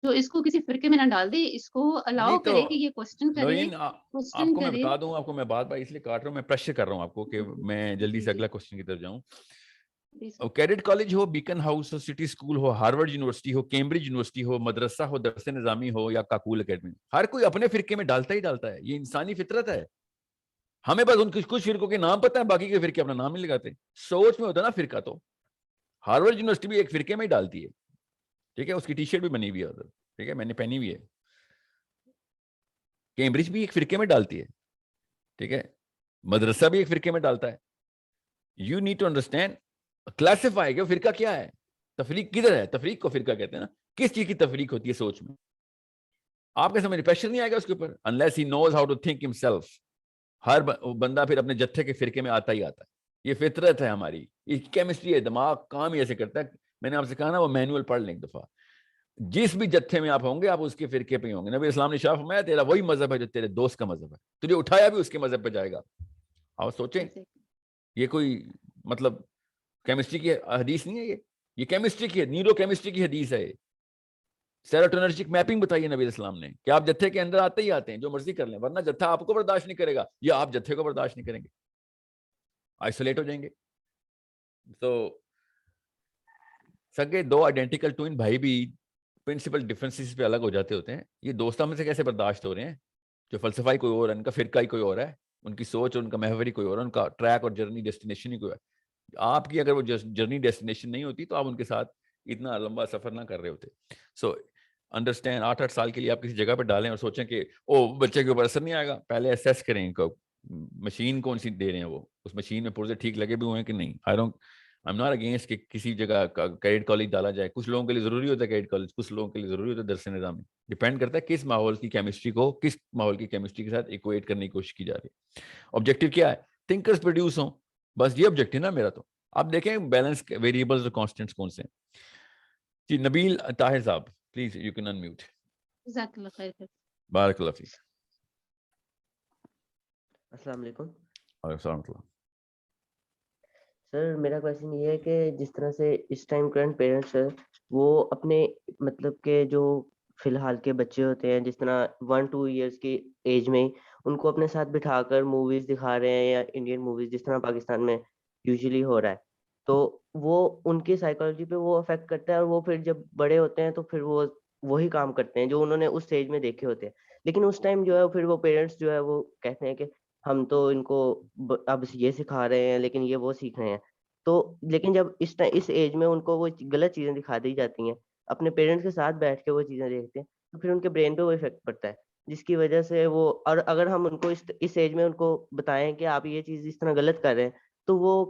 تو اس کو کسی فرقے میں نہ ڈال دے، اس کو الاؤ کرے کہ یہ کوسچن کرے. نورین آپ کو میں بتا دوں، آپ کو میں بات اس لیے کاٹ رہا ہوں، میں پریشر کر رہا ہوں آپ کو کہ میں جلدی سے اگلا کوسچن کی طرف جاؤں. کیڈٹ کالج ہو، بیکن ہاؤس ہو، سٹی اسکول ہو، ہارورڈ یونیورسٹی ہو، کیمبرج یونیورسٹی ہو، مدرسہ ہو، درس نظامی ہو یا کاکول اکیڈمی، ہر کوئی اپنے فرقے میں ڈالتا ہی ڈالتا ہے. یہ انسانی فطرت ہے. ہمیں بس ان کچھ فرقوں کے نام پتہ ہے، باقی کے فرقے اپنا نام نہیں لگاتے. سوچ میں ہوتا ہے نا فرقہ، تو ہارورڈ یونیورسٹی بھی ایک فرقے میں ہی ڈالتی ہے، ٹھیک ہے. اس کی ٹی شرٹ بھی بنی ہوئی ہے ادھر، ٹھیک ہے، میں نے پہنی ہوئی ہے. کیمبرج بھی ایک فرقے میں ڈالتی ہے، ٹھیک ہے. مدرسہ بھی ایک فرقے میں ڈالتا ہے. You need to understand, classify کہ فرقہ کیا ہے، تفریق کدھر ہے. تفریق کو فرقہ کہتے ہیں نا. کس چیز کی تفریق ہوتی ہے سوچ میں؟ آپ کے سمجھ پریشر نہیں آئے گا اس کے اوپر unless he knows how to think himself. ہر بندہ پھر اپنے جتھے کے فرقے میں آتا ہی آتا ہے. یہ فطرت ہے ہماری، یہ کیمسٹری ہے. دماغ کام ہی ایسے کرتا ہے. میں نے آپ سے کہا نا وہ مینول پڑھ لیں ایک دفعہ. جس بھی جتھے میں آپ ہوں گے آپ اس کے فرقے پہ ہوں گے. نبی اسلام نے شاف فرمایا تیرا وہی مذہب ہے جو تیرے دوست کا مذہب ہے، تجھے اٹھایا بھی اس کے مذہب پہ جائے گا. آپ سوچیں، یہ کوئی مطلب کیمسٹری کی حدیث نہیں ہے، یہ کیمسٹری کی، نیورو کیمسٹری کی حدیث ہے. سیروٹونرجک میپنگ بتائیے نبی اسلام نے کہ آپ جتھے کے اندر آتے ہی آتے ہیں، جو مرضی کر لیں، ورنہ جتھا آپ کو برداشت نہیں کرے گا یا آپ جتھے کو برداشت نہیں کریں گے، آئسولیٹ ہو جائیں گے. تو سگے دو آئیڈینٹیکل ٹوئن بھائی بھی پرنسپل ڈفرینسز پہ الگ ہو جاتے ہوتے ہیں. یہ دوستوں میں سے کیسے برداشت ہو رہے ہیں جو فلسفہ کوئی اور ہے، ان کا فرقہ ہی کوئی اور ہے، ان کی سوچ اور ان کا محور ہی کوئی اور ہے، ان کا ٹریک اور جرنی ڈیسٹینیشن ہی کوئی ہے. آپ کی اگر وہ جرنی ڈیسٹینیشن نہیں ہوتی تو آپ ان کے ساتھ اتنا لمبا سفر نہ کر رہے ہوتے. سو انڈرسٹینڈ، 8 سال کے لیے آپ کسی جگہ پہ ڈالیں اور سوچیں کہ او بچے کے اوپر اثر نہیں آئے گا. پہلے اسیس کریں مشین کون سی دے رہے ہیں، وہ اس مشین میں پرزے ٹھیک لگے بھی ہوئے ہیں کہ نہیں. I'm not against کہ کسی جگہ کیڈٹ کالج ڈالا جائے. کچھ لوگوں کے لیے ضروری ہوتا ہے کیڈٹ کالج، کچھ لوگوں کے لیے ضروری ہوتا ہے درس نظامی. ڈیپینڈ کرتا ہے کس ماحول کی کیمسٹری کو کس ماحول کی کیمسٹری کے ساتھ ایکویٹ کرنے کی کوشش کی جا رہی ہے. آبجیکٹیو کیا ہے؟ تھنکرز پروڈیوس ہوں، بس یہ آبجیکٹیو نا میرا. تو آپ دیکھیں بیلنس ویریبلز اور کانسٹنٹس کون سے ہیں. جی نبیل طاہر صاحب پلیز یو کین انمیوٹ. جزاک اللہ خیر. بارک اللہ فیک. السلام علیکم. السلام علیکم. سر میرا کویشچن یہ ہے کہ جس طرح سے اس ٹائم کرنٹ پیرنٹس وہ اپنے مطلب کہ جو فی الحال کے بچے ہوتے ہیں، جس طرح 1-2 ایئرس کی ایج میں ان کو اپنے ساتھ بٹھا کر موویز دکھا رہے ہیں، یا انڈین موویز جس طرح پاکستان میں یوزلی ہو رہا ہے، تو وہ ان کی سائیکالوجی پہ وہ افیکٹ کرتا ہے، اور وہ پھر جب بڑے ہوتے ہیں تو پھر وہ وہی کام کرتے ہیں جو انہوں نے اس ایج میں دیکھے ہوتے ہیں. لیکن اس ٹائم جو ہے پھر وہ پیرنٹس جو ہے وہ کہتے ہیں کہ ہم تو ان کو اب یہ سکھا رہے ہیں لیکن یہ وہ سیکھ رہے ہیں. تو لیکن جب اس ایج میں ان کو وہ غلط چیزیں دکھا دی جاتی ہیں، اپنے پیرنٹس کے ساتھ بیٹھ کے وہ چیزیں دیکھتے ہیں، تو پھر ان کے برین پہ وہ افیکٹ پڑتا ہے، جس کی وجہ سے وہ، اور اگر ہم ان کو اس ایج میں ان کو بتائیں کہ آپ یہ چیز اس طرح غلط کر رہے ہیں، تو وہ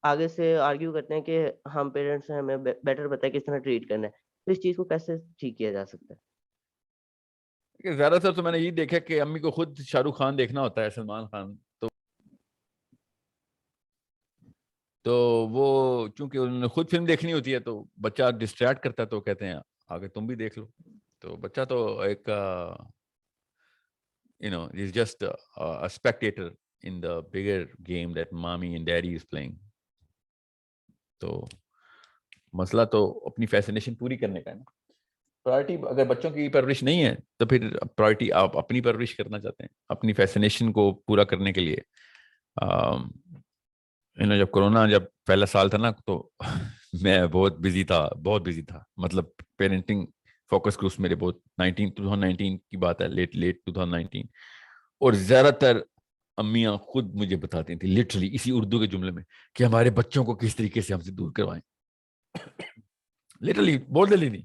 آگے سے آرگیو کرتے ہیں کہ ہم پیرنٹس ہیں، ہمیں بیٹر پتہ ہے کس طرح ٹریٹ کرنا ہے. تو اس چیز کو کیسے ٹھیک کیا جا سکتا ہے؟ زیادہ تر تو میں نے یہ دیکھا کہ امی کو خود شاہ رخ خان دیکھنا ہوتا ہے، سلمان خان، تو وہ چونکہ انہوں نے خود فلم دیکھنی ہوتی ہے تو بچہ ڈسٹریکٹ کرتا ہے، تو کہتے ہیں آگے تم بھی دیکھ لو. تو بچہ تو ایک is just a spectator in the bigger game that mommy and daddy is playing. تو مسئلہ تو اپنی فیسنیشن پوری کرنے کا ہے نا. پرائرٹی اگر بچوں کی پرورش نہیں ہے تو پھر پرائرٹی آپ اپنی پرورش کرنا چاہتے ہیں اپنی فیسنیشن کو پورا کرنے کے لیے. جب کورونا جب پہلا سال تھا نا تو میں بہت بزی تھا مطلب پیرنٹنگ فوکس گروپس میرے بہت 2019 کی بات ہے, لیٹ 2019, اور زیادہ تر امیاں خود مجھے بتاتی تھیں لٹرلی اسی اردو کے جملے میں کہ ہمارے بچوں کو کس طریقے سے ہم سے دور کروائیں. لٹرلی بول دے نہیں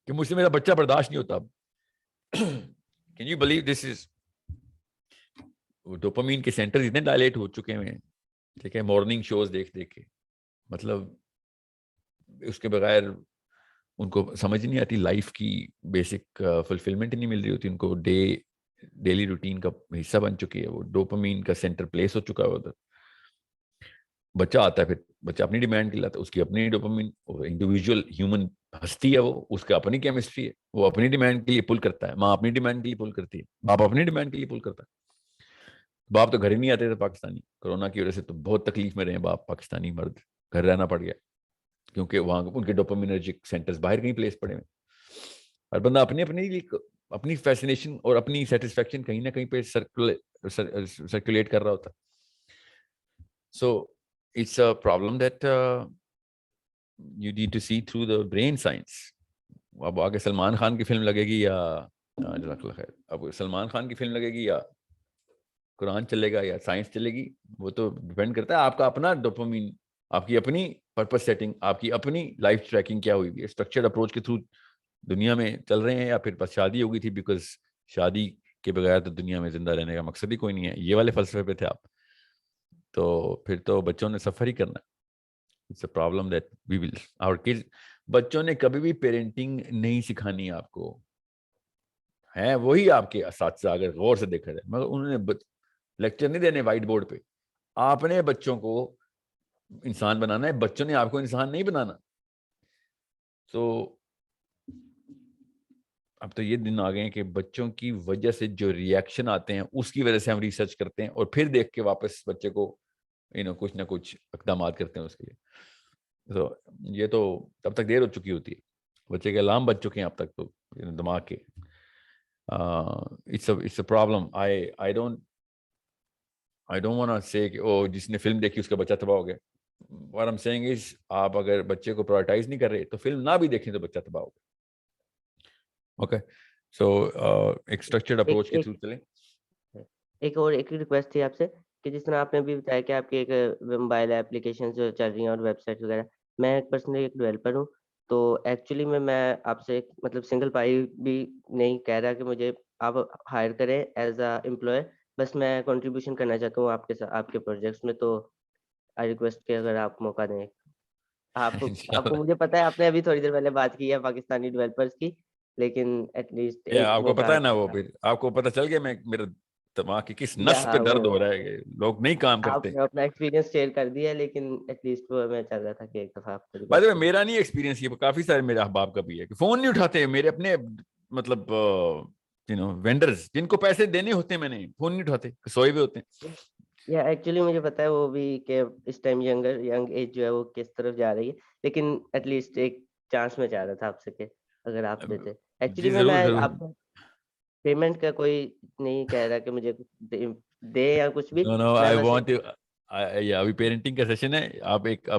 کہ مجھ سے میرا بچہ برداشت نہیں ہوتا. Can you believe this is, dopamine کے سینٹر اتنے ڈائلیٹ ہو چکے ہیں, ٹھیک ہے, مارننگ شوز دیکھ کے, مطلب اس کے بغیر ان کو سمجھ نہیں آتی, لائف کی بیسک فلفلمنٹ نہیں مل رہی ہوتی ان کو, ڈیلی روٹین کا حصہ بن چکی ہے وہ, ڈوپامین کا سینٹر پلیس ہو چکا ہے ادھر. بچہ آتا ہے, پھر بچہ اپنی ڈیمانڈ کے لاتا ہے, اس کی اپنی ڈوپامین, انڈیویجول ہیومن ہستی ہے وہ, اس کا اپنی کیمسٹری ہے, وہ اپنی ڈیمانڈ کے لیے پل کرتا ہے, ماں اپنی ڈیمانڈ کے لیے پل کرتی ہے, باپ اپنی ڈیمانڈ کے لیے پل کرتا ہے. باپ تو گھر ہی نہیں آتے تھے پاکستانی, کورونا کی وجہ سے تو بہت تکلیف میں رہے باپ پاکستانی مرد, گھر رہنا پڑ گیا کیونکہ وہاں ان کے ڈوپامینرجک سینٹرز باہر کہیں پلیس پڑے ہوئے. ہر بندہ اپنی فیسنیشن اور اپنی سیٹسفیکشن کہیں نہ کہیں پہ سرکولیٹ کر رہا ہوتا. So it's a problem that you need to see through the brain science. اب آگے سلمان خان کی فلم لگے گی یا جزاک اللہ خیر, اب سلمان خان کی فلم لگے گی یا قرآن چلے گا یا سائنس چلے گی, وہ تو ڈیپینڈ کرتا ہے آپ کا اپنا ڈوپامین, آپ کی اپنی پرپس سیٹنگ, آپ کی اپنی لائف ٹریکنگ کیا ہوئی ہے, اسٹرکچرڈ اپروچ کے تھرو دنیا میں چل رہے ہیں, یا پھر بس شادی ہو گئی تھی بیکاز شادی کے بغیر تو دنیا میں زندہ رہنے کا مقصد ہی کوئی نہیں ہے, یہ والے فلسفے پہ تھے آپ, تو پھر تو بچوں نے سفر ہی کرنا. It's a problem that we will our kids. بچوں نے کبھی بھی پیرنٹنگ نہیں سکھانی آپ کو, ہیں وہی آپ کے اساتذہ اگر غور سے دیکھا جائے, مگر انہوں نے لیکچر نہیں دینے وائٹ بورڈ پہ, آپ نے بچوں کو انسان بنانا ہے, بچوں نے آپ کو انسان نہیں بنانا. تو اب تو یہ دن آ گئے ہیں کہ بچوں کی وجہ سے جو ریئیکشن آتے ہیں اس کی وجہ سے ہم ریسرچ کرتے ہیں اور پھر دیکھ کے واپس بچے کو کچھ نہ کچھ اقدامات کرتے ہیں اس کے لیے. تو یہ تو تب تک دیر ہو چکی ہوتی ہے, بچے کے الارم بج چکے ہیں اب تک تو دماغ کے. It's a problem. I don't want to say کہ جس نے فلم دیکھی اس کا بچہ تباہ ہو گیا. What I'm saying is آپ اگر بچے کو پرائورٹائز نہیں کر رہے تو فلم نہ بھی دیکھیں تو بچہ تباہ ہو گیا. اوکے, سو ایک اسٹرکچرڈ اپروچ کے تھرو چلیں. ایک ریکویسٹ تھی آپ سے کہ جس طرح آپ نے بھی بتایا کہ آپ کی ایک موبائل اپلیکیشن جو چل رہی ہیں اور ویب سائٹ وغیرہ, میں ایک پرسنلی ایک ڈیولپر ہوں, تو ایکچولی میں آپ سے مطلب سنگل پائی بھی نہیں کہہ رہا کہ مجھے آپ ہائر کریں ایز اے امپلائر, بس میں کنٹریبیوشن کرنا چاہتا ہوں آپ کے ساتھ آپ کے پروجیکٹس میں. تو آئی ریکویسٹ کہ اگر آپ موقع دیں. آپ کو مجھے پتا ہے آپ نے ابھی تھوڑی دیر پہلے بات کی ہے پاکستانی ڈیولپرز کی, لیکن ایٹ لیسٹ آپ کو پتا ہے نا, وہ پھر آپ کو پتا چل گیا میں میرا دماغ کی کس نس پہ درد ہو رہا ہے کہ لوگ نہیں کام کرتے. آپ نے اپنا ایکسپیرینس شیئر کر دیا, لیکن ایٹ لیسٹ وہ میں چاہ رہا تھا کہ ایک دفعہ آپ کو بھائی میرا نہیں ایکسپیرینس, یہ کافی سارے میرے احباب کا بھی ہے کہ فون نہیں اٹھاتے میرے اپنے مطلب وینڈرز جن کو پیسے دینے ہوتے ہیں, میں نے فون نہیں اٹھاتے, سوئے ہوئے ہوتے ہیں. یا ایکچولی مجھے پتا ہے وہ بھی کہ اس ٹائم ینگ ایج جو ہے وہ کس طرف جا رہی ہے, لیکن ایٹ لیسٹ ایک چانس میں چاہ رہا تھا آپ سے کہ اگر آپ دیتے. ایکچولی میں آپ کو پیمنٹ کا کوئی نہیں کہہ رہا کہ مجھے دے یا کچھ بھی. ابھی پیرنٹنگ کا سیشن ہے, آپ ایک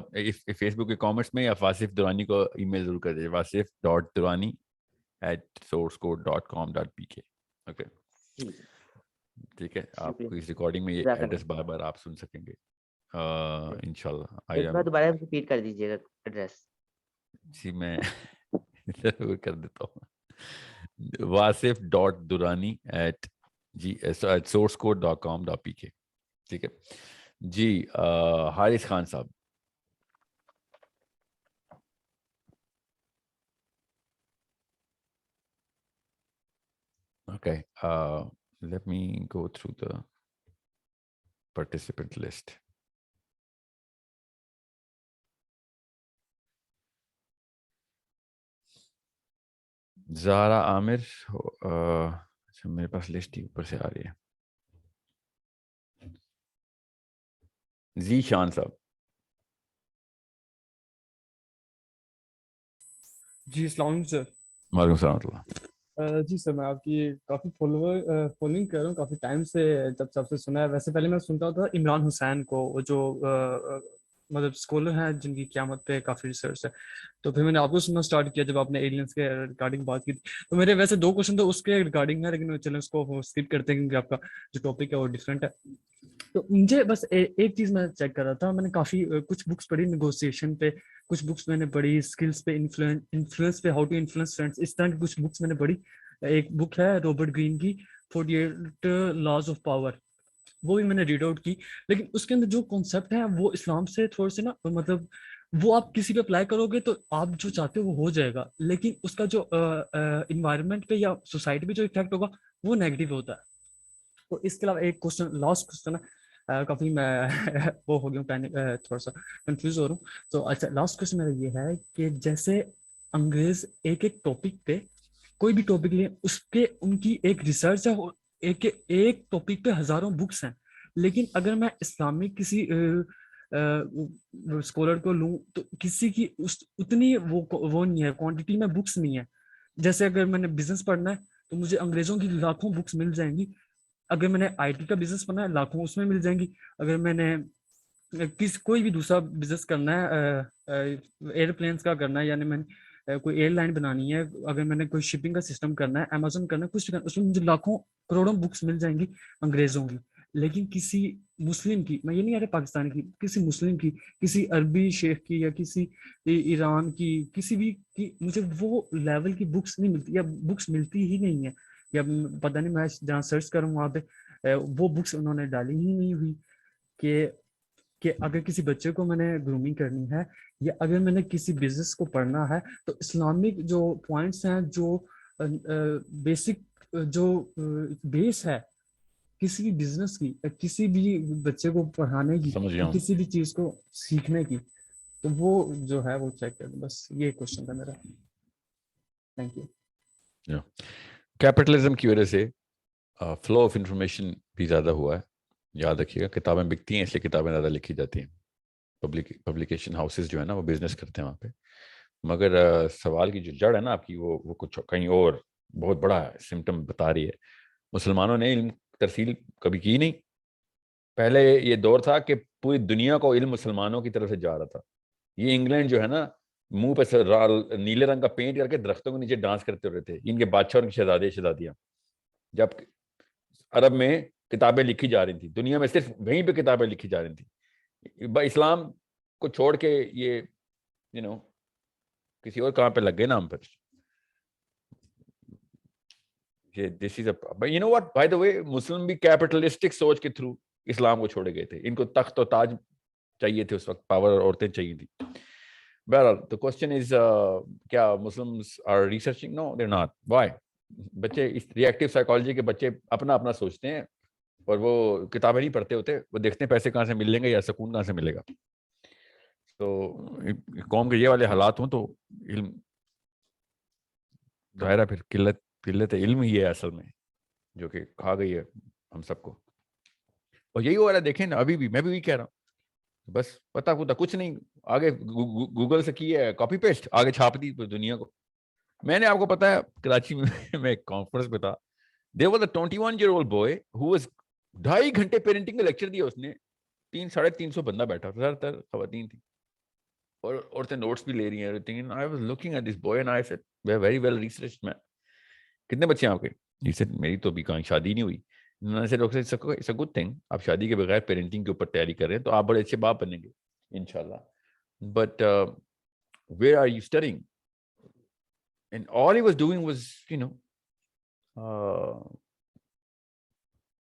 فیس بک کے کامنٹس میں یا واصف درانی کو ای میل ضرور کر دیجیے, wasif.durani@sourcecode.com.pk. اوکے ٹھیک ہے, آپ کو اس ریکارڈنگ میں یہ ایڈریس بار بار آپ سن سکیں گے انشاءاللہ. ایک بار دوبارہ ریپیٹ کر دیجیے گا ایڈریس. جی میں ضرور کر دیتا ہوں, wasif.durani@sourcecode.com.pk. ٹھیک ہے جی. حارث خان صاحب, okay, let me go through the participant list. زارا عامر, اچھا میرے پاس لسٹ ہی اوپر سے آ رہی ہے. زی شان صاحب, جی السلام علیکم سر. وعلیکم السلام ورحمۃ اللہ. جی سر، میں آپ کی کافی فالوئنگ کر رہا ہوں کافی ٹائم سے، جب سے آپ سے سنا ہے. ویسے پہلے میں سنتا تھا عمران حسین کو، وہ جو مطلب اسکالر ہیں جن کی قیامت پہ کافی ریسرچ ہے. تو پھر میں نے آپ کو سننا اسٹارٹ کیا جب آپ نے ایلینس کے ریگارڈنگ بات کی تھی. تو میرے ویسے 2 کوشچن تو اس کے ریگارڈنگ ہے، لیکن چلیں اس کو اسکپ کرتے ہیں کیونکہ آپ کا جو ٹاپک ہے وہ ڈفرینٹ ہے. تو مجھے بس ایک چیز میں چیک کر رہا تھا. میں نے کافی کچھ بکس پڑھی نیگوسیشن پہ، کچھ بکس میں نے پڑھی اسکلس پہ، انفلوئنس پہ، ہاؤ ٹو انفلوئنس فرینڈس، اس طرح کی کچھ بکس میں نے پڑھی. ایک بک ہے رابرٹ گرین کی 48 لاز آف پاور، وہ بھی میں نے ریڈ آؤٹ کی. لیکن اس کے اندر جو کانسیپٹ ہے وہ اسلام سے تھوڑے سے نا، مطلب وہ آپ کسی پہ اپلائی کرو گے تو آپ جو چاہتے ہو وہ ہو جائے گا، لیکن اس کا جو انوائرمنٹ پہ یا سوسائٹی پہ جو افیکٹ ہوگا وہ نیگیٹو ہوتا ہے. تو اس کے علاوہ ایک کوشچن، لاسٹ کوشچن ہے، کافی میں وہ ہو گیا ہوں، تھوڑا سا کنفیوز ہو رہا ہوں. تو اچھا، لاسٹ کوشچن میرا یہ ہے کہ جیسے انگریز ایک ٹاپک پہ، کوئی بھی ٹاپک لیں، اس کے ان کی ایک ریسرچ ہے، ایک ٹاپک پہ ہزاروں بکس ہیں. لیکن اگر میں اسلامک کسی اسکالر کو لوں تو کسی کی اتنی وہ نہیں ہے، کوانٹٹی میں بکس نہیں ہے. جیسے اگر میں نے بزنس پڑھنا ہے تو مجھے انگریزوں کی لاکھوں بکس مل جائیں گی. اگر میں نے آئی ٹی کا بزنس کرنا ہے لاکھوں اس میں مل جائیں گی. اگر میں نے کوئی بھی دوسرا بزنس کرنا ہے، ایئرپلینس کا کرنا ہے، یعنی میں نے کوئی ایئر لائن بنانی ہے، اگر میں نے کوئی شپنگ کا سسٹم کرنا ہے، امیزون کرنا ہے، کچھ کرنا ہے، اس میں مجھے لاکھوں کروڑوں بکس مل جائیں گی انگریزوں کی. لیکن کسی مسلم کی، میں یہ نہیں کہہ رہا پاکستانی کی، کسی مسلم کی، کسی عربی شیخ کی یا کسی ایران کی، کسی بھی کی مجھے وہ لیول کی بکس نہیں ملتی، یا بکس ملتی ہی نہیں ہے. یا پتہ نہیں، میں جہاں سرچ کروں وہاں پہ وہ بکس انہوں نے ڈالی ہی نہیں ہوئی کہ اگر کسی بچے کو میں نے گرومنگ کرنی ہے، یا اگر میں نے کسی بزنس کو پڑھنا ہے تو اسلامک جو پوائنٹس ہیں، جو بیسک جو بیس ہے کسی بھی بزنس کی، کسی بھی بچے کو پڑھانے کی، سمجھ گیا ہوں. کسی بھی چیز کو سیکھنے کی، تو وہ جو ہے وہ چیک کر دیں. بس یہ کوشچن تھا میرا. Thank you. کیپٹلزم کی وجہ سے فلو آف انفارمیشن بھی زیادہ ہوا ہے. یاد رکھیے گا، کتابیں بکتی ہیں اس لیے کتابیں زیادہ لکھی جاتی ہیں. پبلیکیشن ہاؤسز جو ہے نا وہ بزنس کرتے ہیں وہاں پہ. مگر سوال کی جو جڑ ہے نا آپ کی، وہ کچھ کہیں اور بہت بڑا سمٹم بتا رہی ہے. مسلمانوں نے علم ترسیل کبھی کی نہیں. پہلے یہ دور تھا کہ پوری دنیا کو علم مسلمانوں کی طرف سے جا رہا تھا. یہ انگلینڈ جو ہے نا، منہ پہ نیلے رنگ کا پینٹ کر کے درختوں کے نیچے ڈانس کرتے ہوئے تھے ان کے بادشاہ اور ان کے شہزادے شہزادیاں. جب عرب میں کتابیں لکھی جا رہی تھیں، دنیا میں صرف وہیں پہ کتابیں لکھی جا رہی تھیں. اسلام کو چھوڑ کے یہ کسی اور کہاں پہ لگ گئے نا ہم پر. This is but you know what, by the way, مسلم بھی کیپٹلسٹک سوچ کے تھرو اسلام کو چھوڑے گئے تھے. ان کو تخت و تاج چاہیے تھے اس وقت، پاور اور عورتیں چاہیے تھی. بہرحال the question is کیا Muslims are researching? No, they're not. Why? بچے اس ریئیکٹیو سائیکالوجی کے بچے اپنا اپنا سوچتے ہیں اور وہ کتابیں نہیں پڑھتے ہوتے. وہ دیکھتے ہیں پیسے کہاں سے ملیں گے یا سکون کہاں سے ملے گا. تو قوم کے یہ والے حالات ہوں تو علم ظاہرہ پھر قلت علم ہی ہے اصل میں جو کہ کھا گئی ہے ہم سب کو. اور یہی ہو رہا ہے، دیکھیں نا ابھی بھی میں بھی وہی کہہ رہا ہوں. بس پتا ہوتا کچھ نہیں، آگے گوگل سے کی ہے کاپی پیسٹ، آگے چھاپ دی دنیا کو. میں نے آپ کو پتا ہے کراچی میں ایک کانفرنس پہ تھا. there was a 21-year-old boy who was 2.5 گھنٹے پیرنٹنگ کا لیکچر دیا اس نے. 300-350 بندہ بیٹھا تھا، زیادہ تر خواتین تھی اور عورتیں نوٹس بھی لے رہی ہیں. everything. I was looking at this boy and I said, we are very well researched man. کتنے بچے ہیں آپ کے؟ He said, میری تو ابھی کہیں شادی نہیں ہوئی. میں نے it's a good thing. آپ شادی کے بغیر پیرنٹنگ کے اوپر تیاری کر رہے ہیں تو آپ بڑے اچھے باپ بنیں گے انشاءاللہ. But where are you studying? And all he was doing was,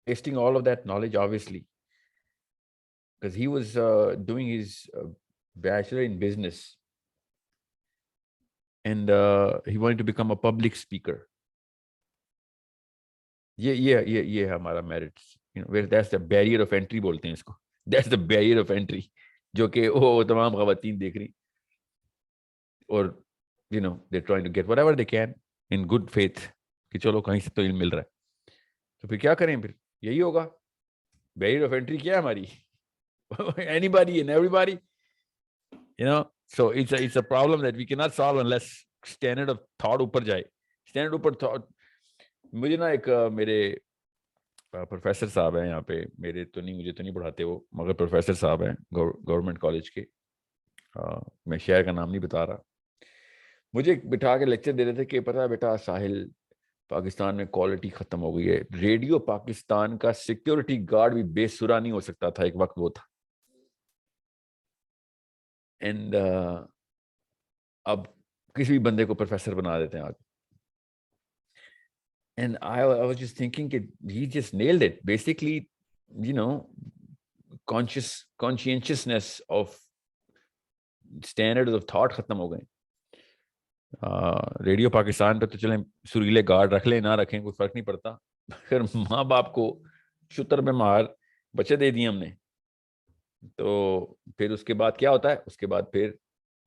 wasting all of that knowledge, obviously, because he was doing his bachelor in business, and he wanted to become a public speaker. یہ ہمارا merit, that's the barrier of entry بولتے ہیں اس کو. That's the barrier of entry جو کہ وہ تمام خواتین دیکھ رہی اور they're trying to get whatever they can in good faith کہ چلو کہیں سے تو علم مل رہا ہے. تو پھر کیا کریں؟ پھر یہی ہوگا. barrier of entry کیا ہے ہماری؟ anybody and everybody, so it's a problem that we cannot solve unless standard of thought اوپر جائے. اسٹینڈرڈ اوپر تھا. مجھے نا ایک میرے پروفیسر صاحب ہیں یہاں پہ, مجھے تو نہیں پڑھاتے وہ, مگر پروفیسر صاحب ہیں گورنمنٹ کالج کے, میں شہر کا نام نہیں بتا رہا, مجھے بٹھا کے لیکچر دے رہے تھے کہ پتہ ہے بیٹا ساحل, پاکستان میں کوالٹی ختم ہو گئی ہے. ریڈیو پاکستان کا سیکیورٹی گارڈ بھی بے سرا نہیں ہو سکتا تھا, ایک وقت وہ تھا. اینڈ اب کسی بھی بندے کو پروفیسر بنا دیتے ہیں آگے. And I was just thinking that he just nailed it. Basically, you know, conscientiousness of standards of thought ختم ہو گئے. ریڈیو پاکستان پہ تو چلیں سریلے گارڈ رکھ لیں نہ رکھیں کوئی فرق نہیں پڑتا, پھر ماں باپ کو شتر میں مار بچے دے دیے ہم نے, تو پھر اس کے بعد کیا ہوتا ہے, اس کے بعد پھر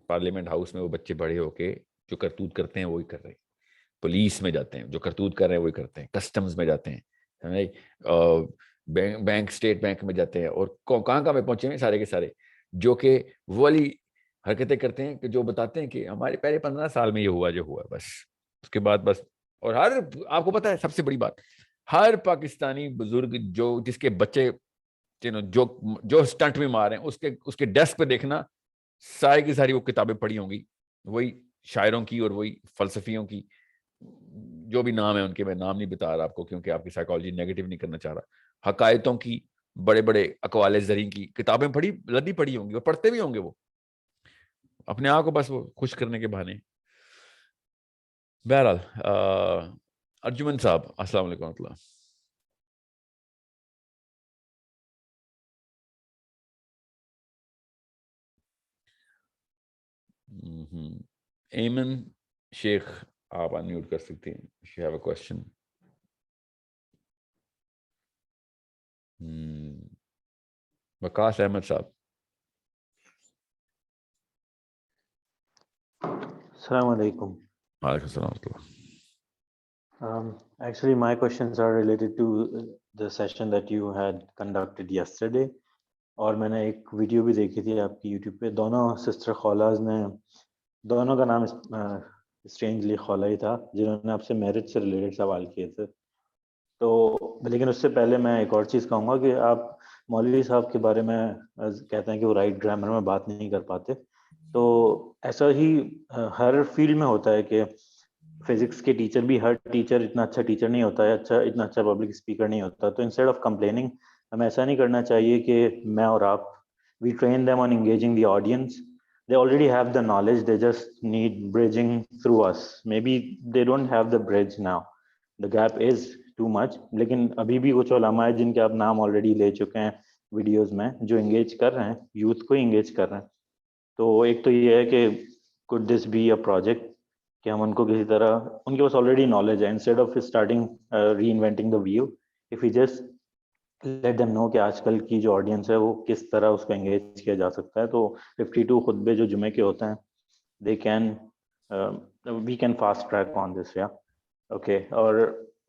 پارلیمنٹ ہاؤس میں وہ بچے بڑے ہو کے جو کرتوت کرتے ہیں وہی کر رہے ہیں, پولیس میں جاتے ہیں جو کرتوت کر رہے ہیں وہی کرتے ہیں, کسٹمز میں جاتے ہیں, بینک اسٹیٹ بینک میں جاتے ہیں, اور کہاں میں پہنچے ہیں سارے کے سارے, جو کہ وہ والی حرکتیں کرتے ہیں کہ جو بتاتے ہیں کہ ہمارے پہلے 15 سال میں یہ ہوا جو ہوا بس, اس کے بعد بس. اور آپ کو پتا ہے سب سے بڑی بات, ہر پاکستانی بزرگ جس کے بچے جو اسٹنٹ میں مار رہے ہیں اس کے ڈیسک پہ دیکھنا ساری کی ساری وہ کتابیں پڑھی ہوں گی, وہی شاعروں کی اور وہی فلسفیوں کی, جو بھی نام ہے ان کے, میں نام نہیں بتا رہا آپ کو کیونکہ آپ کی سائیکالوجی نیگیٹو نہیں کرنا چاہ رہا, حقائقوں کی, بڑے بڑے اقوال زرین کی کتابیں لدی پڑھی ہوں گی, اور پڑھتے بھی ہوں گے وہ اپنے آپ کو بس وہ خوش کرنے کے بہانے. بہرحال ارجمن صاحب السلام علیکم ورحمۃ اللہ. ایمن شیخ آپ انمیوٹ کر سکتے ہیں, if you have a question. وقاص احمد صاحب. Assalamu alaikum. وعلیکم السلام ورحمۃ اللہ. Actually, my questions are related to the session that you had conducted yesterday. اور میں نے ایک ویڈیو بھی دیکھی تھی آپ کی یوٹیوب پہ, دونوں سسٹر خولاز نے, دونوں کا نام اسٹرینجلی خولا ہی تھا, جنہوں نے آپ سے میرج سے ریلیٹڈ سوال کیے تھے. تو لیکن اس سے پہلے میں ایک اور چیز کہوں گا کہ آپ مولوی صاحب کے بارے میں کہتے ہیں کہ وہ رائٹ گرامر میں بات نہیں کر پاتے, تو ایسا ہی ہر فیلڈ میں ہوتا ہے کہ فزکس کے ٹیچر بھی, ہر ٹیچر اتنا اچھا ٹیچر نہیں ہوتا ہے, اتنا اچھا پبلک اسپیکر نہیں ہوتا. تو انسٹیڈ آف کمپلیننگ ہمیں ایسا نہیں کرنا چاہیے کہ میں اور آپ, we train them on engaging the audience. They already have the knowledge, they just need bridging through us. Maybe they don't have the bridge now, the gap is too much. لیکن ابھی بھی کچھ علماء ہیں جن کے آپ نام آلریڈی لے چکے ہیں ویڈیوز میں, جو انگیج کر رہے ہیں, یوتھ کو انگیج کر رہے ہیں. تو ایک تو یہ ہے کہ could this be a project کہ ہم ان کو کسی طرح, ان کے پاس آلریڈی نالج ہے, instead of starting reinventing the wheel, if we just let them know کہ آج کل کی جو آڈینس ہے وہ کس طرح اس کو انگیج کیا جا سکتا ہے. تو 52 خطبے جو جمعے کے ہوتے ہیں, they can we can fast track on this. Okay. اور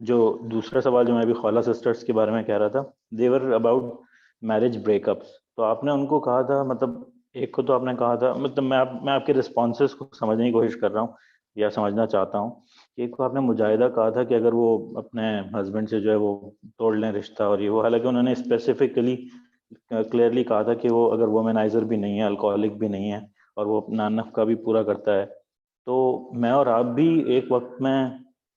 جو دوسرا سوال جو میں ابھی خولا سسٹرز کے بارے میں کہہ رہا تھا, they were about marriage breakups. تو آپ نے ان کو کہا تھا, مطلب ایک کو تو آپ نے کہا تھا, مطلب میں آپ کے رسپانسز کو سمجھنے کی کوشش کر رہا ہوں یا سمجھنا چاہتا ہوں. ایک کو آپ نے مجاہدہ کہا تھا کہ اگر وہ اپنے ہسبینڈ سے جو ہے وہ توڑ لیں رشتہ, اور یہ وہ, حالانکہ انہوں نے اسپیسیفکلی کلیئرلی کہا تھا کہ وہ اگر وومنائزر بھی نہیں ہے, الکوہولک بھی نہیں ہے, اور وہ اپنا نفقہ بھی پورا کرتا ہے. تو میں اور آپ بھی ایک وقت میں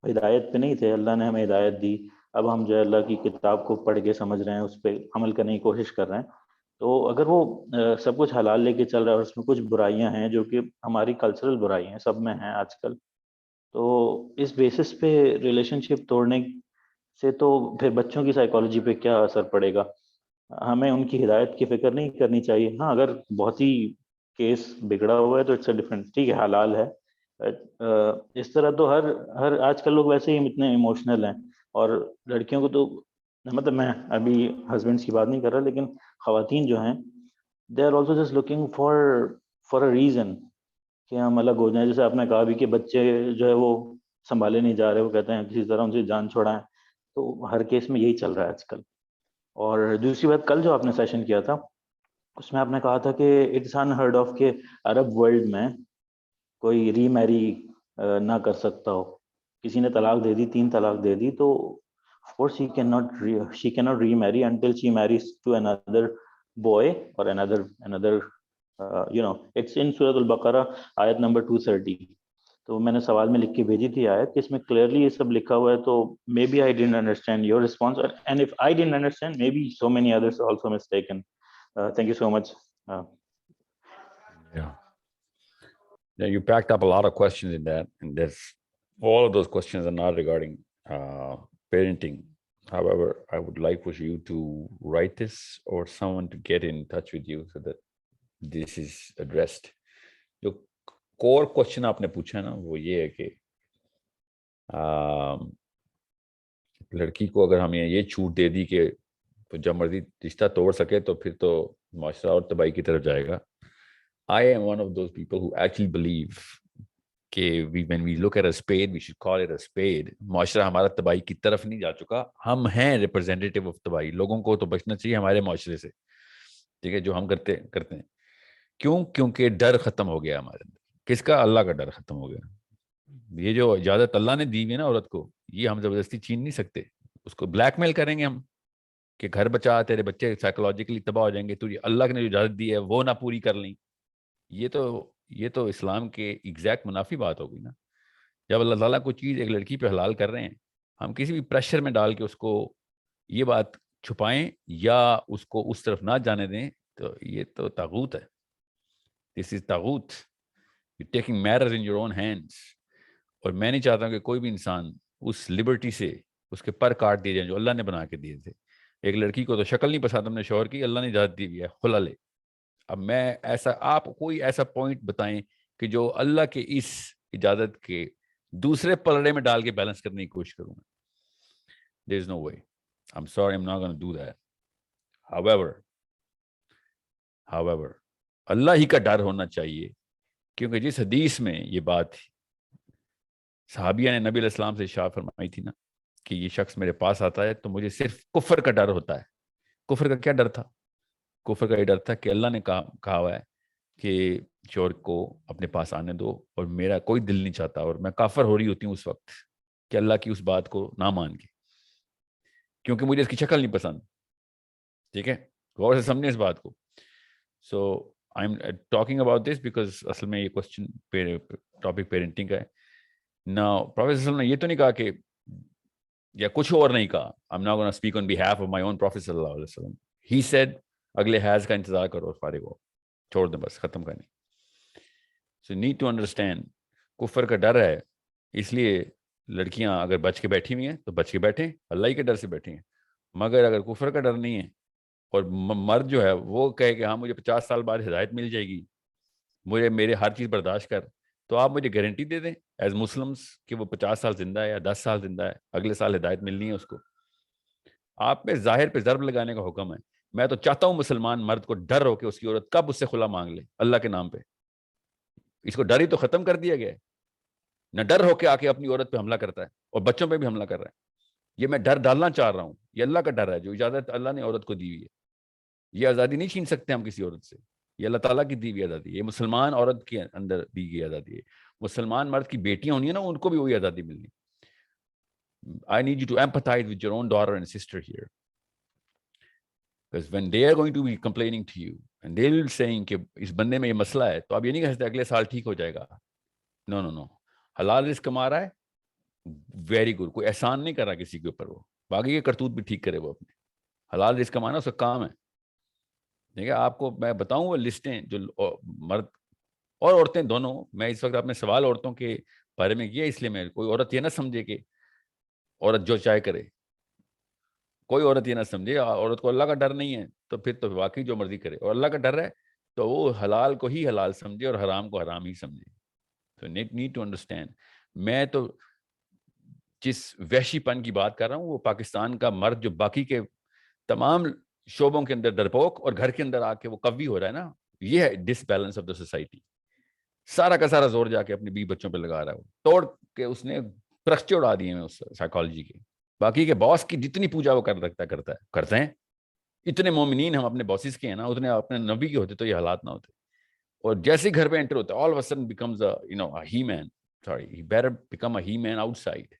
ہدایت پہ نہیں تھے, اللہ نے ہمیں ہدایت دی, اب ہم جو ہے اللہ کی کتاب کو پڑھ کے سمجھ رہے ہیں, اس پہ عمل کرنے کی کوشش کر رہے ہیں. تو اگر وہ سب کچھ حلال لے کے چل رہا ہے, اور اس میں کچھ برائیاں ہیں جو کہ ہماری کلچرل برائیاں ہیں, سب میں ہیں آج کل, تو اس بیسس پہ ریلیشن شپ توڑنے سے تو پھر بچوں کی سائیکالوجی پہ کیا اثر پڑے گا؟ ہمیں ان کی ہدایت کی فکر نہیں کرنی چاہیے. ہاں, اگر بہت ہی کیس بگڑا ہوا ہے تو اٹس اے ڈفرنٹ, ٹھیک ہے, حلال ہے. اس طرح تو ہر آج کل لوگ ویسے ہی اتنے ایموشنل ہیں, اور لڑکیوں کو تو, مطلب میں ابھی ہسبینڈس کی بات نہیں کر رہا, لیکن خواتین جو ہیں they are also just looking for a reason کہ ہم الگ ہو جائیں. جیسے آپ نے کہا بھی کہ بچے جو ہے وہ سنبھالے نہیں جا رہے, وہ کہتے ہیں کسی طرح ان سے جان چھوڑائیں. تو ہر کیس میں یہی چل رہا ہے آج کل. اور دوسری بات, کل جو آپ نے سیشن کیا تھا اس میں آپ نے کہا تھا کہ اٹس انہرڈ آف کہ عرب ورلڈ میں کوئی ری میری نہ کر سکتا ہو. کسی نے طلاق دے دی, 3 طلاق دے دی, تو of course she cannot remarry until she marries to another boy or another it's in Surah Al-Baqarah آیت نمبر 230. تو میں نے سوال میں لکھ کے بھیجی تھی آیت کہ اس میں کلیئرلی یہ سب لکھا ہوا ہے. تو مے بی آئی ڈidn't understand your response, and if I didn't understand, maybe so many others also mistaken. Thank you so much. Yeah, you packed up a lot of questions in that, and all of those questions are not regarding parenting. However, I would like for you to write this or someone to get in touch with you so that this is addressed. جو کور کوشچن آپ نے پوچھا نا وہ یہ ہے کہ لڑکی کو اگر ہمیں یہ چھوٹ دے دی کہ جب مرضی رشتہ توڑ سکے تو پھر تو معاشرہ اور تباہی کی طرف جائے گا. I am one of those people who actually believe کہ when we look at a spade, we should call it a spade. معاشرہ ہمارا تباہی کی طرف نہیں جا چکا, ہم ہیں ریپرزینٹیٹیو آف تباہی. لوگوں کو تو بچنا چاہیے ہمارے معاشرے سے, ٹھیک ہے, جو ہم کرتے ہیں. کیوں؟ کیونکہ ڈر ختم ہو گیا ہمارے اندر. کس کا؟ اللہ کا ڈر ختم ہو گیا. یہ جو اجازت اللہ نے دی ہوئی ہے نا عورت کو, یہ ہم زبردستی چھین نہیں سکتے. اس کو بلیک میل کریں گے ہم کہ گھر بچا, تیرے بچے سائیکولوجیکلی تباہ ہو جائیں گے, تجھے اللہ نے جو اجازت دی ہے وہ نہ پوری کر لیں. یہ تو اسلام کے ایگزیکٹ منافی بات ہو گئی نا. جب اللہ تعالیٰ کوئی چیز ایک لڑکی پہ حلال کر رہے ہیں, ہم کسی بھی پریشر میں ڈال کے اس کو یہ بات چھپائیں یا اس کو اس طرف نہ جانے دیں, تو یہ تو طاغوت ہے. دس از طاغوت. You taking matters in your own hands. اور میں نہیں چاہتا ہوں کہ کوئی بھی انسان اس لبرٹی سے اس کے پر کاٹ دیے جائیں جو اللہ نے بنا کے دیے تھے. ایک لڑکی کو تو شکل نہیں پسند اپنے شوہر کی, اللہ نے اجازت دی ہوئی ہے, خلا لے. اب میں آپ کوئی ایسا پوائنٹ بتائیں کہ جو اللہ کے اس اجازت کے دوسرے پلڑے میں ڈال کے بیلنس کرنے کی کوشش کروں. There is no way. I'm sorry, I'm not going to do that. However, اللہ ہی کا ڈر ہونا چاہیے, کیونکہ جس حدیث میں یہ بات تھی, صحابیہ نے نبی علیہ السلام سے ارشاد فرمائی تھی نا کہ یہ شخص میرے پاس آتا ہے تو مجھے صرف کفر کا ڈر ہوتا ہے. کفر کا کیا ڈر تھا؟ کفر کا یہ ڈر تھا کہ اللہ نے کہا ہوا ہے کہ چور کو اپنے پاس آنے دو, اور میرا کوئی دل نہیں چاہتا, اور میں کافر ہو رہی ہوتی ہوں اس وقت کہ اللہ کی اس بات کو نہ مان کے, کیونکہ مجھے اس کی شکل نہیں پسند. ٹھیک ہے, غور سے سمجھیں اس بات کو. So I am talking about this because اصل میں یہ کوشچن ٹاپک پیرنٹنگ کا ہے. نا پروفیسر صلی اللہ علیہ وسلم نے یہ تو نہیں کہا کہ, یا کچھ اور نہیں کہا. I'm not going to speak on behalf of my own Prophet صلی اللہ علیہ وسلم. He said اگلے حیض کا انتظار کرو اور فارغ ہو, چھوڑ دیں, بس ختم کریں. So need to understand, کفر کا ڈر ہے, اس لیے لڑکیاں اگر بچ کے بیٹھی ہوئی ہیں تو بچ کے بیٹھیں, اللہ ہی کے ڈر سے بیٹھی ہیں. مگر اگر کفر کا ڈر نہیں ہے اور مرد جو ہے وہ کہے کہ ہاں مجھے 50 سال بعد ہدایت مل جائے گی, مجھے میرے ہر چیز برداشت کر, تو آپ مجھے گارنٹی دے دیں ایز مسلمس کہ وہ 50 سال زندہ ہے یا 10 سال زندہ ہے, اگلے سال ہدایت ملنی ہے اس کو. آپ پہ ظاہر پہ ضرب لگانے کا حکم ہے. میں تو چاہتا ہوں مسلمان مرد کو ڈر ہو کہ اس کی عورت کب اس سے خلا مانگ لے اللہ کے نام پہ. اس کو ڈر ہی تو ختم کر دیا گیا ہے. نہ ڈر ہو کے آ کے اپنی عورت پہ حملہ کرتا ہے اور بچوں پہ بھی حملہ کر رہا ہے. یہ میں ڈر ڈالنا چاہ رہا ہوں, یہ اللہ کا ڈر ہے جو اجازت اللہ نے عورت کو دی ہوئی ہے. یہ آزادی نہیں چھین سکتے ہم کسی عورت سے, یہ اللہ تعالیٰ کی دی ہوئی آزادی ہے. یہ مسلمان عورت کے اندر دی گئی آزادی ہے. مسلمان مرد کی بیٹیاں ہونی ہیں نا, ان کو بھی وہی آزادی ملنی. I need you to empathize with your own daughter and sister here. Because when they are going to be complaining to you and they will be saying کہ اس بندے میں یہ مسئلہ ہے, تو آپ یہ نہیں کہہ سکتے اگلے سال ٹھیک ہو جائے گا. نو, حلال رزق کما رہا ہے, ویری گڈ, کوئی احسان نہیں کر رہا کسی کے اوپر, وہ باقی کے کرتوت بھی ٹھیک کرے, وہ اپنے حلال رزق کمانا اس کا کام ہے. ٹھیک ہے, آپ کو میں بتاؤں وہ لسٹیں جو مرد اور عورتیں دونوں, میں اس وقت اپنے سوال عورتوں کے بارے میں کیا, اس لیے میں کوئی عورت یہ نہ سمجھے کہ عورت جو چاہے کرے. کوئی عورت یہ نہ سمجھے عورت کو اللہ کا ڈر نہیں ہے تو پھر تو واقعی جو مرضی کرے, اور اللہ کا ڈر ہے تو وہ حلال کو ہی حلال سمجھے اور حرام کو حرام ہی سمجھے. تو نیڈ ٹو انڈرسٹینڈ, میں تو جس وحشی پن کی بات کر رہا ہوں وہ پاکستان کا مرد جو باقی کے تمام شعبوں کے اندر ڈرپوک اور گھر کے اندر آ کے وہ قوی ہو رہا ہے نا, یہ ہے ڈس بیلنس آف دا سوسائٹی. سارا کا سارا زور جا کے اپنے بیوی بچوں پہ لگا رہا ہے, وہ توڑ کے اس نے پرخچے اڑا دیے ہیں اس سائیکالوجی کے. باقی کے باس کی جتنی پوجا وہ کرتے ہیں. اتنے مومنین ہم اپنے باسز کے ہیں نا, اتنے اپنے نبی کے ہوتے تو یہ حالات نہ ہوتے. اور جیسے گھر پہ انٹر ہوتا ہے, all of a sudden becomes a he man. sorry, he better become a he-man outside.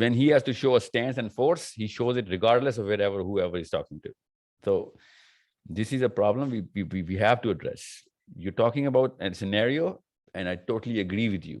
when he has to show a stance and force, he shows it regardless of whoever he's talking to. So this is a problem we have to address. You're talking about a scenario and I totally agree with you.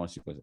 consequences,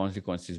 consequences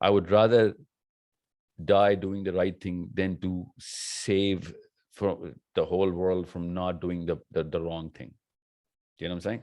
I would rather die doing the right thing than to save from the whole world from not doing the wrong thing. You know what I'm saying?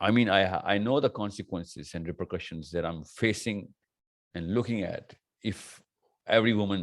I mean, I know the consequences and repercussions that I'm facing and looking at if every woman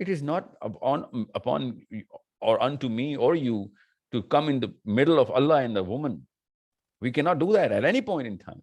it is not upon or unto me or you to come in the middle of Allah and the woman. We cannot do that at any point in time.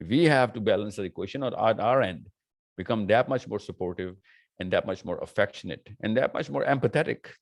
We have to balance the equation, or at our end become that much more supportive and that much more affectionate and that much more empathetic,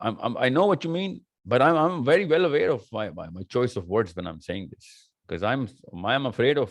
I know what you mean, but I'm very well aware of my choice of words when I'm saying this, because I'm afraid of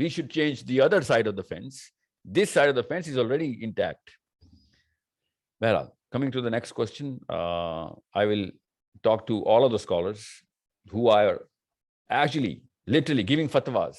We should change the other side of the fence. This side of the fence is already intact. Well, coming to the next question, I will talk to all of the scholars who are actually literally giving fatwas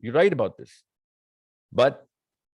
You're right about this. But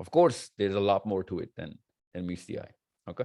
Of course, there is a lot more to it than meets the eye. Okay.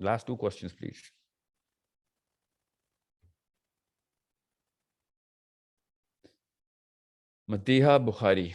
Last 2 questions, please. Matiha Bukhari,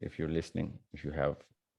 if you're listening, if you have,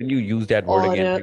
Can you use that word again?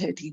30.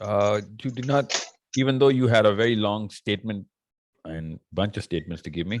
you did not, even though you had a very long statement and bunch of statements to give me,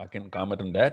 I can comment on that.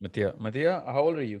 Matiya, how old are you?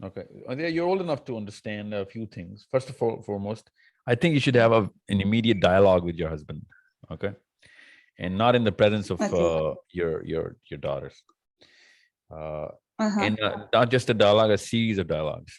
Okay, Matiya, you're old enough to understand a few things. First of all, foremost, I think you should have an immediate dialogue with your husband, okay, and not in the presence of your daughters, and not just a dialogue, a series of dialogues.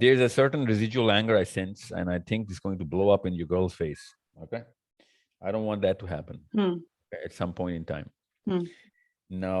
There's a certain residual anger I sense, and I think it's going to blow up in your girl's face. Okay, I don't want that to happen at some point in time. Now,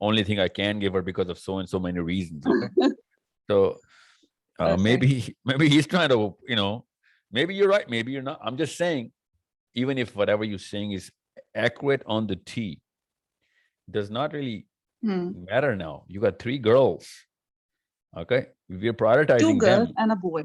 only thing I can give her because of so and so many reasons. Okay, so maybe he's trying to, maybe you're right, maybe you're not. I'm just saying, even if whatever you're saying is accurate on the T, does not really matter now. You got 3 girls. Okay, we're prioritizing 2 girls them. and a boy.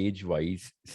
age wise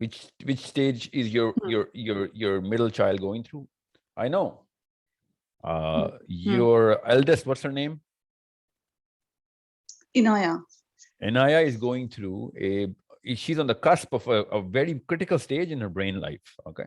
Which stage is your middle child going through? I know. Your eldest, what's her name? Inaya. Inaya is going through she's on the cusp of a very critical stage in her brain life. Okay,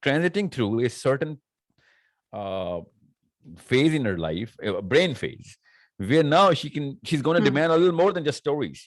transiting through a certain phase in her life, a brain phase, where now she's going to demand a little more than just stories,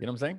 you know what I'm saying?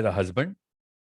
as a husband,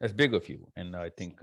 That's big of you, and I think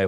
I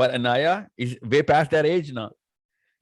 But Anaya is way past that age now.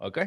Okay?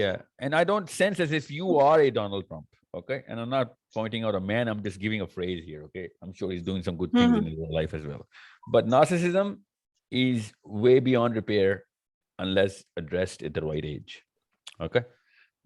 Yeah, and I don't sense as if you are a Donald Trump. Okay, and I'm not pointing out a man. I'm just giving a phrase here. Okay, I'm sure he's doing some good things in his life as well. But narcissism is way beyond repair unless addressed at the right age. Okay.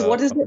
So what is the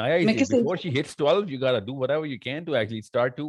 Naya is before she hits 12, you gotta do whatever you can to actually start to.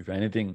If anything,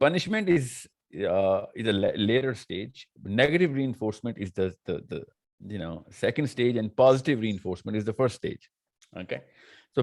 Punishment is a later stage. Negative reinforcement is the second stage, and positive reinforcement is the first stage. Okay, so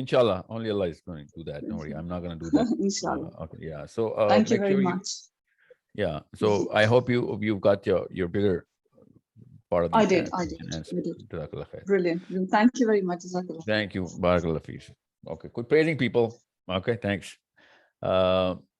Inshallah, only Allah is going to do that. Don't worry, I'm not going to do that. Inshallah. Okay, yeah. So thank you very much. Yeah. So I hope you've got your bigger part of I these did. answers. Jazakallah khair. Brilliant. Thank you very much. Jazakallah. Thank you. Barakallah fees. Okay, quit praising people. Okay, thanks.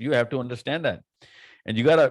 You have to understand that and you gotta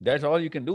That's all you can do.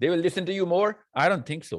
They will listen to you more. I don't think so.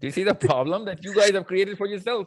This is a problem that you guys have created for yourself.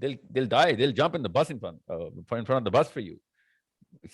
They'll die, they'll jump in the bus in front of the bus for you.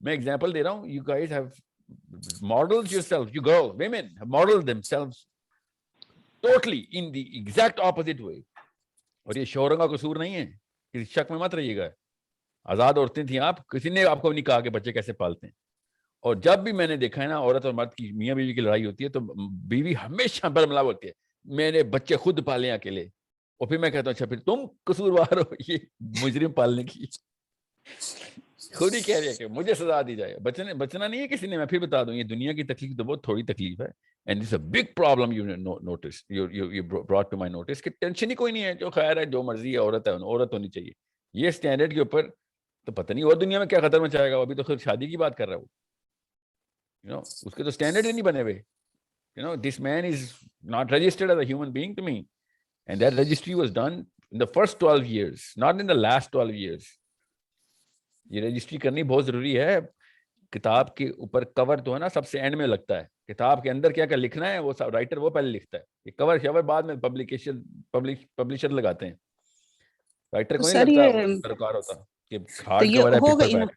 میں example دے رہا ہوں. You guys have modeled yourself, you girls, women have modeled themselves totally in the exact opposite way. اور یہ شوہروں کا قصور نہیں ہے, کسی شک میں مت رہیے گا. آزاد عورتیں تھیں آپ, کسی نے آپ کو نہیں کہا کہ بچے کیسے پالتے ہیں. اور جب بھی میں نے دیکھا ہے نا عورت اور مرد کی, میاں بیوی کی لڑائی ہوتی ہے, تو بیوی ہمیشہ برملا ہوتی ہے, میں نے بچے خود پالے اکیلے. اور پھر میں کہتا ہوں اچھا پھر تم قصوروار ہو یہ مجرم پالنے کی. خود ہی کہہ رہی ہے کہ مجھے سزا دی جائے. بچنا نہیں ہے کسی نے. میں پھر بتا دوں, یہ دنیا کی تکلیف تو بہت تھوڑی تکلیف ہے. And it's a big problem you notice, you brought to my notice, کہ ٹینشن ہی کوئی نہیں ہے, جو خیر ہے جو مرضی ہے, عورت ہے عورت ہونی چاہیے. یہ اسٹینڈرڈ کے اوپر تو پتہ نہیں اور دنیا میں کیا خطر مچائے گا. ابھی تو خود شادی کی بات کر رہا ہے وہ, اس کے تو اسٹینڈرڈ ہی نہیں بنے ہوئے. This man is not registered as a human being to me, and that registry was done in the first 12 years, not in the last 12 years. یہ رجسٹری کرنی بہت ضروری ہے. کتاب کے اوپر کور تو ہے نا سب سے اینڈ میں لگتا ہے. کتاب کے اندر کیا کیا لکھنا ہے وہ رائٹر وہ پہلے لکھتا ہے. یہ کور شور بعد میں پبلشر لگاتے ہیں. رائٹر کو نہیں لگتا درکار ہوتا کہ ہارڈ کور ہے پیپر بیک.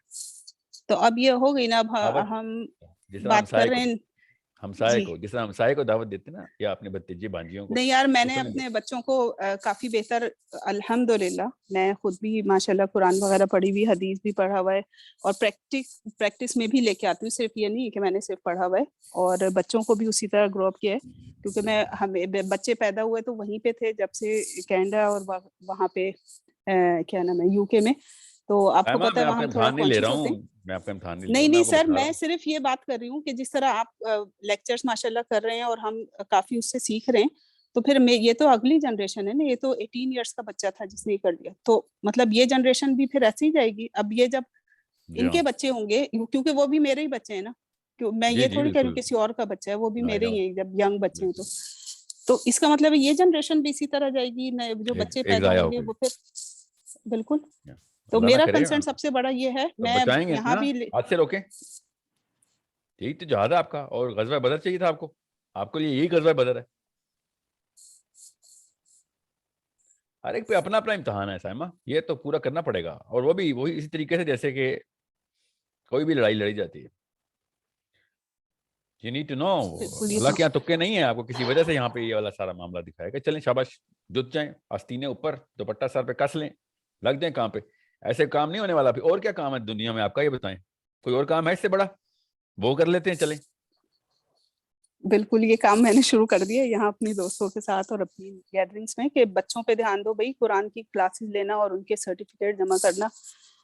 تو اب یہ ہو گئی نا, اب ہم بات کر رہے ہیں ہمسائے کو, جس طرح ہمسائے کو دعوت دیتے نا, یا اپنے بھتیجے بھانجیوں کو. نہیں یار, میں نے اپنے بچوں کو کافی بہتر, الحمدللہ میں خود بھی ماشاءاللہ قرآن وغیرہ پڑھی ہوئی, حدیث بھی پڑھا ہوا ہے, اور پریکٹس میں بھی لے کے آتی ہوں. صرف یہ نہیں کہ میں نے صرف پڑھا ہوا ہے, اور بچوں کو بھی اسی طرح گرو اپ کیا ہے. کیونکہ ہمیں بچے پیدا ہوئے تو وہیں پہ تھے جب سے کینیڈا اور وہاں پہ کیا نام ہے UK میں. تو آپ کو پتہ ہے وہاں تھوڑا کانشیس ہوتے ہیں. نہیں سر, میں صرف یہ بات کر رہی ہوں کہ جس طرح آپ لیکچرز ماشاءاللہ کر رہے ہیں اور ہم کافی اس سے سیکھ رہے ہیں, تو پھر یہ تو اگلی جنریشن ہے نا. یہ تو 18 ایئرس کا بچہ تھا جس نے کر دیا, تو مطلب یہ جنریشن بھی پھر ایسے ہی جائے گی. اب یہ جب ان کے بچے ہوں گے, کیونکہ وہ بھی میرے ہی بچے ہیں نا, میں یہ تھوڑی کہہ رہی ہوں کسی اور کا بچہ ہے, وہ بھی میرے ہی ہیں جب ینگ بچے ہیں. تو اس کا مطلب یہ جنریشن بھی اسی طرح جائے گی, جو بچے پیدا ہوں گے وہ پھر بالکل. تو میرا کنسرن سب سے بڑا یہ ہے, میں یہاں بھی ہاتھ سے روکیں. یہی تو جہاد ہے آپ کا. اور غزوہ بدر چاہیے تھا آپ کو لیے یہی غزوہ بدر ہے. ہر ایک پہ اپنا اپنا امتحان ہے سائمہ, یہ تو پورا کرنا پڑے گا. اور وہ بھی وہی اسی طریقے سے جیسے کہ کوئی بھی لڑائی لڑی جاتی ہے. You need to know, اللہ کے یہاں تکے نہیں ہیں. آپ کو کسی وجہ سے یہاں پہ یہ والا سارا معاملہ دکھائے گا. چلیں شاباش, جت جائیں, آستینے اوپر, دوپٹہ سر پہ کس لیں, لگ جائیں کام پہ. ایسے کام نہیں ہونے والا. پھر اور کیا کام ہے دنیا میں آپ کا, یہ بتائیں. کوئی اور کام ہے اس سے بڑا, وہ کر لیتے ہیں. چلیں بالکل, یہ کام میں نے شروع کر دیا یہاں اپنی دوستوں کے ساتھ اور اپنی گیدرنگس میں, کہ بچوں پہ دھیان دو بھائی. قرآن کی کلاسز لینا اور ان کے سرٹیفکیٹ جمع کرنا.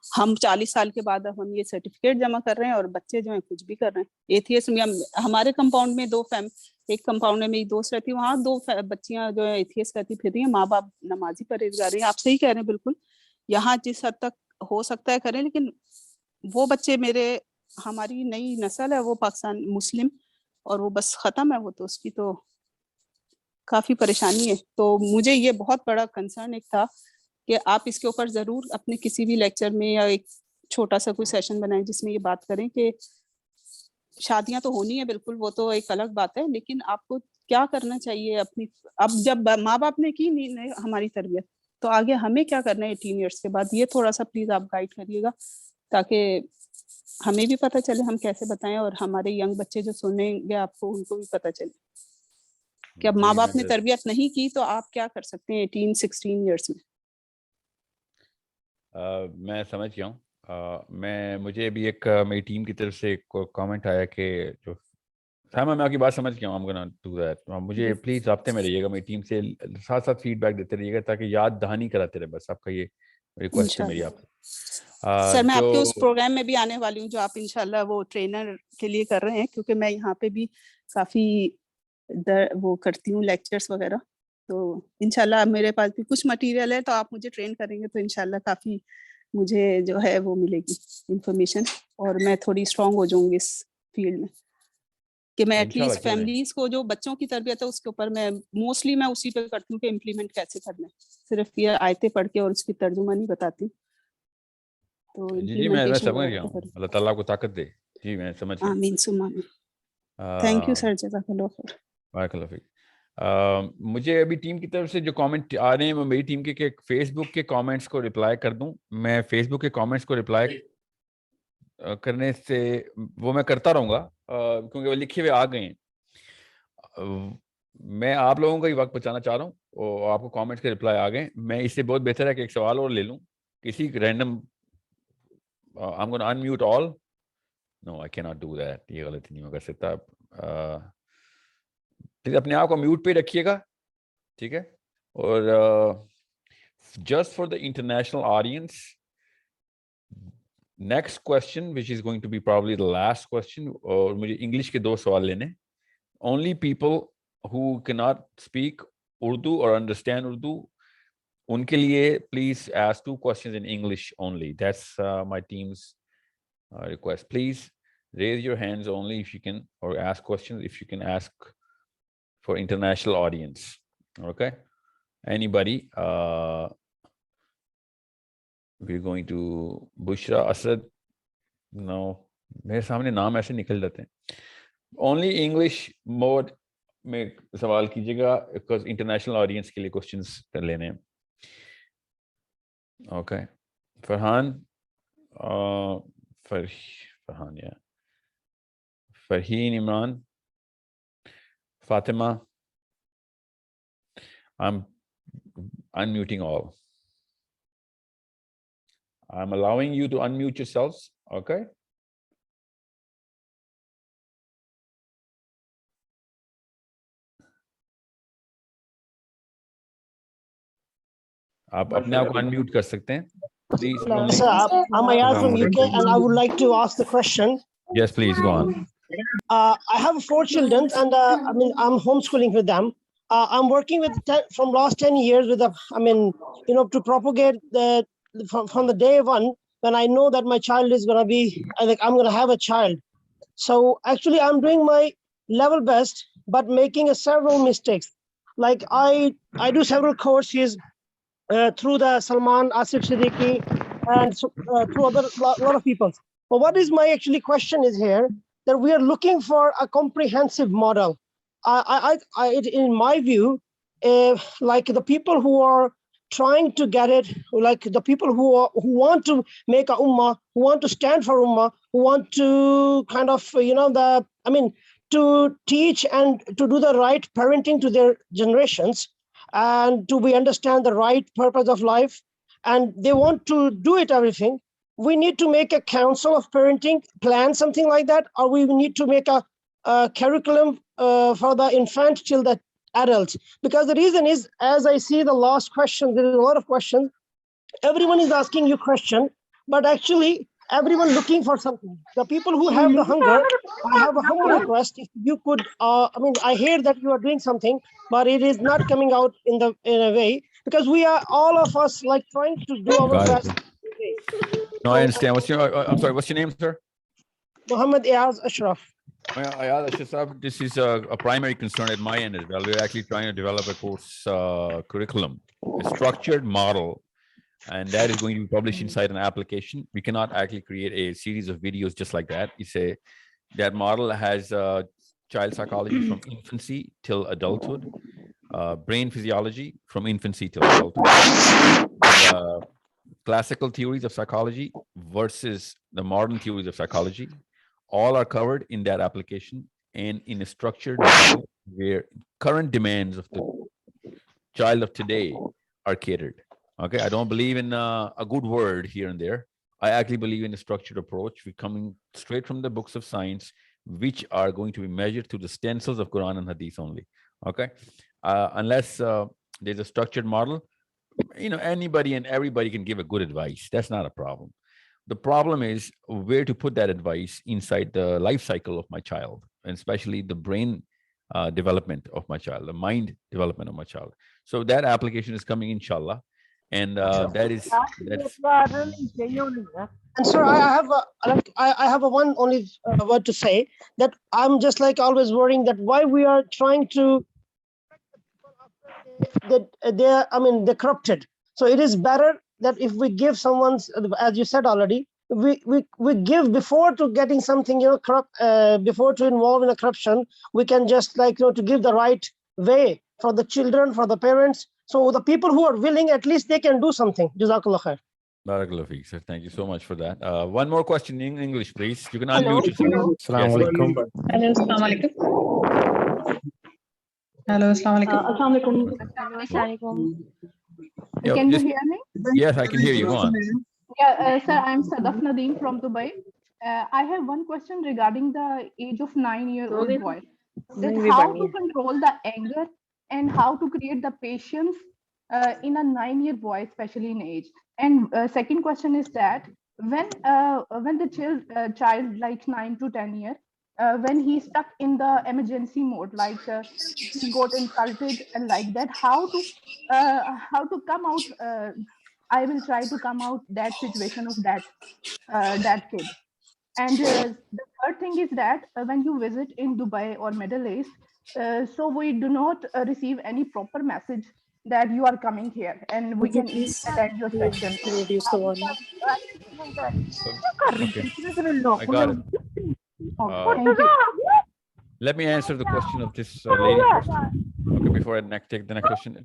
ہم 40 سال کے بعد اب ہم یہ سرٹیفکیٹ جمع کر رہے ہیں, اور بچے جو ہیں کچھ بھی کر رہے ہیں. ایتھیسٹ میں ہمارے کمپاؤنڈ میں ایک کمپاؤنڈ میں میری دوست رہتی ہے, وہاں 2 بچیاں جو ہے ایتھیسٹ رہتی پھر رہی ہیں. ماں باپ نمازی پرہیزگار ہیں. آپ صحیح کہہ رہے ہیں بالکل. یہاں جس حد تک ہو سکتا ہے کریں, لیکن وہ بچے ہماری نئی نسل ہے, وہ پاکستان مسلم, اور وہ بس ختم ہے وہ, تو اس کی تو کافی پریشانی ہے. تو مجھے یہ بہت بڑا کنسرن ایک تھا کہ آپ اس کے اوپر ضرور اپنے کسی بھی لیکچر میں یا ایک چھوٹا سا کوئی سیشن بنائیں جس میں یہ بات کریں کہ شادیاں تو ہونی ہے بالکل, وہ تو ایک الگ بات ہے, لیکن آپ کو کیا کرنا چاہیے اپنی. اب جب ماں باپ نے کی نہیں ہماری تربیت, تو آگے ہمیں کیا کرنا ہے 18 ایئرس کے بعد. یہ تھوڑا سا پلیز آپ گائیڈ کریے گا, تاکہ ہمیں بھی پتہ چلے ہم کیسے بتائیں, اور ہمارے ینگ بچے جو سنیں گے آپ کو, ان کو بھی پتہ چلے کہ اب ماں باپ نے تربیت نہیں کی تو آپ کیا کر سکتے ہیں 18-16 ایئرس میں. میں سمجھ گیا ہوں. مجھے بھی ایک میری ٹیم کی طرف سے ایک کامنٹ آیا کہ جو سائمہ, میں آپ کی بات سمجھ گیا ہوں. I'm gonna do that. مجھے پلیز رابطے میں رہیے گا, میری ٹیم سے ساتھ ساتھ فیڈ بیک دیتے رہیے گا, تاکہ یاد دہانی کراتے رہے. بس آپ کا یہ ریکویسٹ ہے میری آپ سے. سر میں آپ کے اس پروگرام میں بھی آنے والی ہوں جو آپ انشاءاللہ وہ ٹرینر کے لیے کر رہے ہیں, کیونکہ میں یہاں پہ بھی کافی وہ کرتی ہوں لیکچرز وغیرہ. تو انشاءاللہ میرے پاس بھی کچھ مٹیریل ہے, تو آپ مجھے ٹرین کریں گے تو انشاءاللہ کافی مجھے جو ہے وہ ملے گی انفارمیشن, اور میں تھوڑی اسٹرانگ ہو جاؤں گی اس فیلڈ میں, کہ میں ایٹ لیسٹ فیملیز کو جو بچوں کی تربیت ہے اس کے اوپر میں موسٹلی میں اسی پہ کرتی ہوں کہ امپلیمنٹ کیسے کرنا ہے. صرف یہ آیتیں پڑھ کے اور اس کی ترجمہ نہیں بتاتی ہوں. جی میں سمجھ گیا ہوں, اللہ تعالیٰ کو طاقت دے. جی میں سمجھ گیا. آمین ثم آمین. تھینک یو سر, جزاک اللہ خیر. بارک اللہ فیک. مجھے ابھی ٹیم کی طرف سے جو کامنٹ آ رہے ہیں وہ میری ٹیم کے فیس بک کے کامنٹس کو رپلائی کر دوں. میں فیس بک کے کامنٹس کو رپلائی کرنے سے وہ میں کرتا رہوں گا کیونکہ وہ لکھے ہوئے آ گئے ہیں. میں آپ لوگوں کا ہی وقت بچانا چاہ رہا ہوں اور آپ کو کامنٹس کے رپلائی آ گئے. میں اس سے بہت بہتر ہے کہ ایک سوال اور لے لوں کسی random. I'm going to unmute all. No, I cannot do that. یہ غلطی نہیں کر سکتا. پلیز اپنے آپ کو میوٹ پہ رکھیے گا, ٹھیک ہے. اور just for the international audience, next question, which is going to be probably the last question, اور مجھے انگلش کے 2 سوال لینے. Only people who cannot speak Urdu or understand Urdu, ان کے لیے please ask 2 questions in English only. That's my team's request. Please raise your hands only if you can, or ask questions if you can ask for international audience. Okay? Anybody? We're going to Bushra Asad. No, میرے سامنے نام ایسے نکل جاتے ہیں. Only English mode میں سوال کیجیے گا because international audience کے لیے questions کر لینے ہیں. Okay. Farhan, Farhan, yeah. Farheen Imran, Fatima. I'm unmuting all. I'm allowing you to unmute yourselves, okay? آپ اپنے آپ کو unmute کر سکتے ہیں. Please. Sir, I'm Ayaz from UK and I would like to ask the question. Yes, please go on. I have 4 children and I'm homeschooling with them. I'm working with from last 10 years with to propagate from the day one when I know that my child is going to be, I'm going to have a child. So actually I'm doing my level best, but making several mistakes. Like I do several courses through the Salman, Asif Siddiqui, and through other lot of people. But what is my actually question is here that we are looking for a comprehensive model. In my view, like the people who are trying to get it, like the people who want to make a ummah, who want to stand for ummah, who want to kind of to teach and to do the right parenting to their generations, and to understand the right purpose of life, and they want to do it everything. We need to make a council of parenting plan, something like that, or we need to make a curriculum for the infant till the adults. Because the reason is, as I see the last question, there is a lot of questions. Everyone is asking you question, but actually everyone looking for something. The people who have the hunger, I have a humble request. If you could, I hear that you are doing something, but it is not coming out in a way, because we are all of us like trying to do our best. No, I understand. I'm sorry, what's your name, sir? Muhammad Ayaz Ashraf. Ayaz Ashraf, this is a primary concern at my end as well. We're actually trying to develop a course curriculum, a structured model, and that is going to be published inside an application. We cannot actually create a series of videos just like that. That model has child psychology from infancy till adulthood, brain physiology from infancy till adulthood, classical theories of psychology versus the modern theories of psychology. All are covered in that application and in a structured model where current demands of the child of today are catered. Okay, I don't believe in a good word here and there. I actually believe in a structured approach. We're coming straight from the books of science, which are going to be measured through the stencils of Quran and Hadith only. Okay, unless there's a structured model, anybody and everybody can give a good advice. That's not a problem. The problem is where to put that advice inside the life cycle of my child, and especially the brain development of my child, the mind development of my child. So that application is coming, inshallah. And that's And sir, I have a one only word to say, that I'm just like always worrying that why we are trying to that they're corrupted. So it is better that if we give someone, as you said already, we give before to getting something corrupt, before to involve in a corruption. We can just to give the right way for the children, for the parents. So the people who are willing, at least they can do something. Jazakallah khair. Barakallahu feek, sir. Thank you so much for that. One more question in English, please. You can Hello. unmute yourself. Assalamu alaikum. Hello, assalamu alaikum. Hello, assalamu alaikum. Assalamu alaikum. Hello, assalamualaikum. Yeah, Can you just- hear me? Yes, I can hear you. Go on. Yeah, sir, I'm Sadaf Nadeem from Dubai. I have one question regarding the age of 9-year-old boy. That how to control the anger and how to create the patience in a 9-year boy, especially in age. And second question is that when the child like 9 to 10 years, when he's stuck in the emergency mode, like he got insulted and like that, how to come out? I will try to come out that situation of that kid. And the third thing is that when you visit in Dubai or Middle East, so we do not receive any proper message that you are coming here and we can attend your session. Reduce the volume. Okay, I got it. Thank you. Let me answer the question of this lady first. Okay, before I take the next question.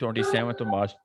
27th of March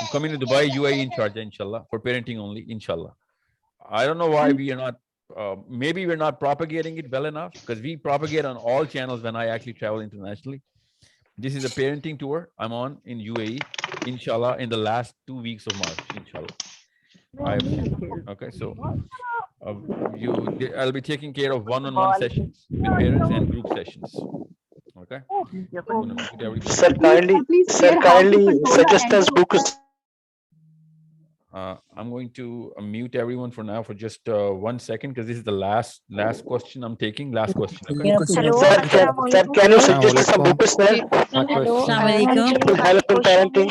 I'm coming to Dubai, UAE in Sharjah, inshallah, for parenting only, inshallah. I don't know why we are not, maybe we're not propagating it well enough, because we propagate on all channels when I actually travel internationally. This is a parenting tour I'm on in UAE, inshallah, in the last 2 weeks of March, inshallah. Okay, so I'll be taking care of one-on-one sessions with parents and group sessions. Okay. Sir, kindly suggest us books. I'm going to mute everyone for now for just 1 second, because this is the last question I'm taking. Last question. Okay. Hello, Sir, assalamualaikum. can you suggest some books, sir? Hello, To help in parenting.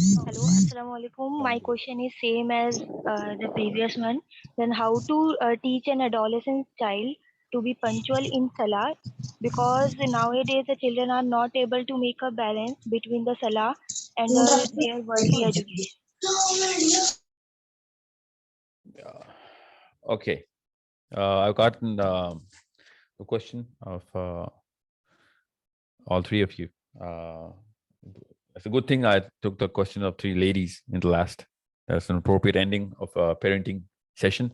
Hello, assalamualaikum. My question is same as the previous one. Then how to teach an adolescent child to be punctual in Salah, because nowadays the children are not able to make a balance between the Salah and their worldly education. Okay. I've gotten the question of all three of you. It's a good thing I took the question of 3 ladies in the last. That's an appropriate ending of a parenting session.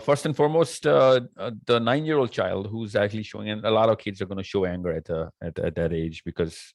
First and foremost, the 9-year-old child who's actually showing, and a lot of kids are going to show anger at that age, because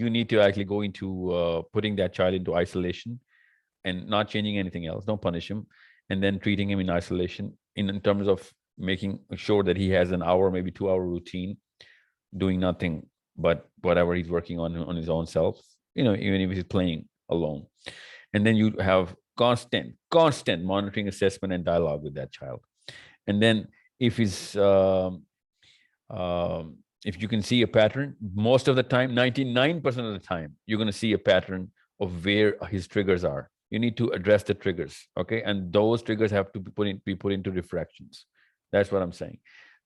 You need to actually go into putting that child into isolation and not changing anything else. Don't punish him, and then treating him in isolation in terms of making sure that he has an hour, maybe 2-hour routine, doing nothing but whatever he's working on his own self, even if he's playing alone. And then you have constant monitoring, assessment, and dialogue with that child. And then if you can see a pattern, most of the time, 99% of the time, you're going to see a pattern of where his triggers are. You need to address the triggers, okay? And those triggers have to be put into refractions. That's what I'm saying.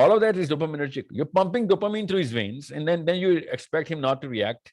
All of that is dopaminergic. You're pumping dopamine through his veins, and then you expect him not to react.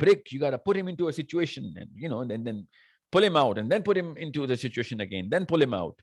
brick. You gotta put him into a situation, and you know, and then pull him out, and then put him into the situation again, then pull him out.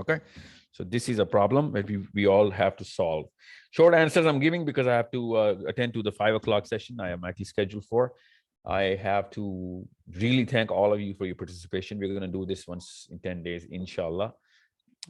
Okay, so this is a problem that we all have to solve. Short answers I'm giving because I have to attend to the 5 o'clock session I am actually scheduled for. I have to really thank all of you for your participation. We're going to do this once in 10 days, inshallah.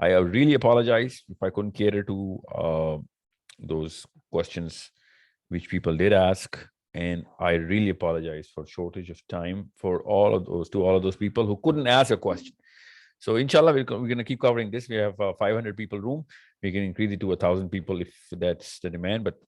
I really apologize if I couldn't cater to those questions which people did ask. And I really apologize for shortage of time for all of those people who couldn't ask a question. So inshallah, we're going to keep covering this. We have 500 people room. We can increase it to 1,000 people if that's the demand, but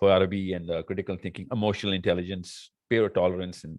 for Arabic and critical thinking, emotional intelligence, peer tolerance and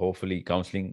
Hopefully counseling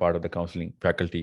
part of the counseling faculty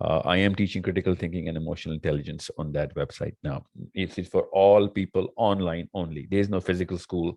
I am teaching critical thinking and emotional intelligence on that website now. It's for all people online only. There is no physical school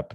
app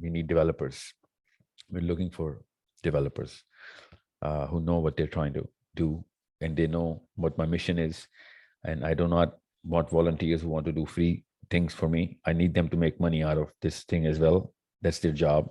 we need developers. We're looking for developers who know what they're trying to do and they know what my mission is. And I do not want volunteers who want to do free things for me. I need them to make money out of this thing as well. That's their job.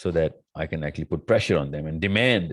so that I can actually put pressure on them and demand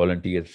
Volunteers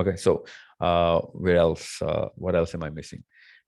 Okay, so what else am I missing?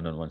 1-on-1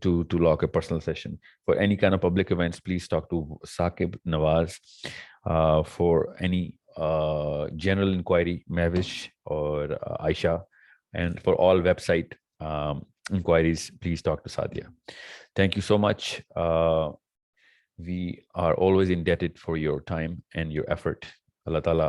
to lock a personal session. For any kind of public events, please talk to Saqib Nawaz. For any general inquiry, Mavish or Aisha. And for all website inquiries, please talk to Sadia. Thank you so much. We are always indebted for your time and your effort. Allah Ta'ala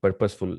purposeful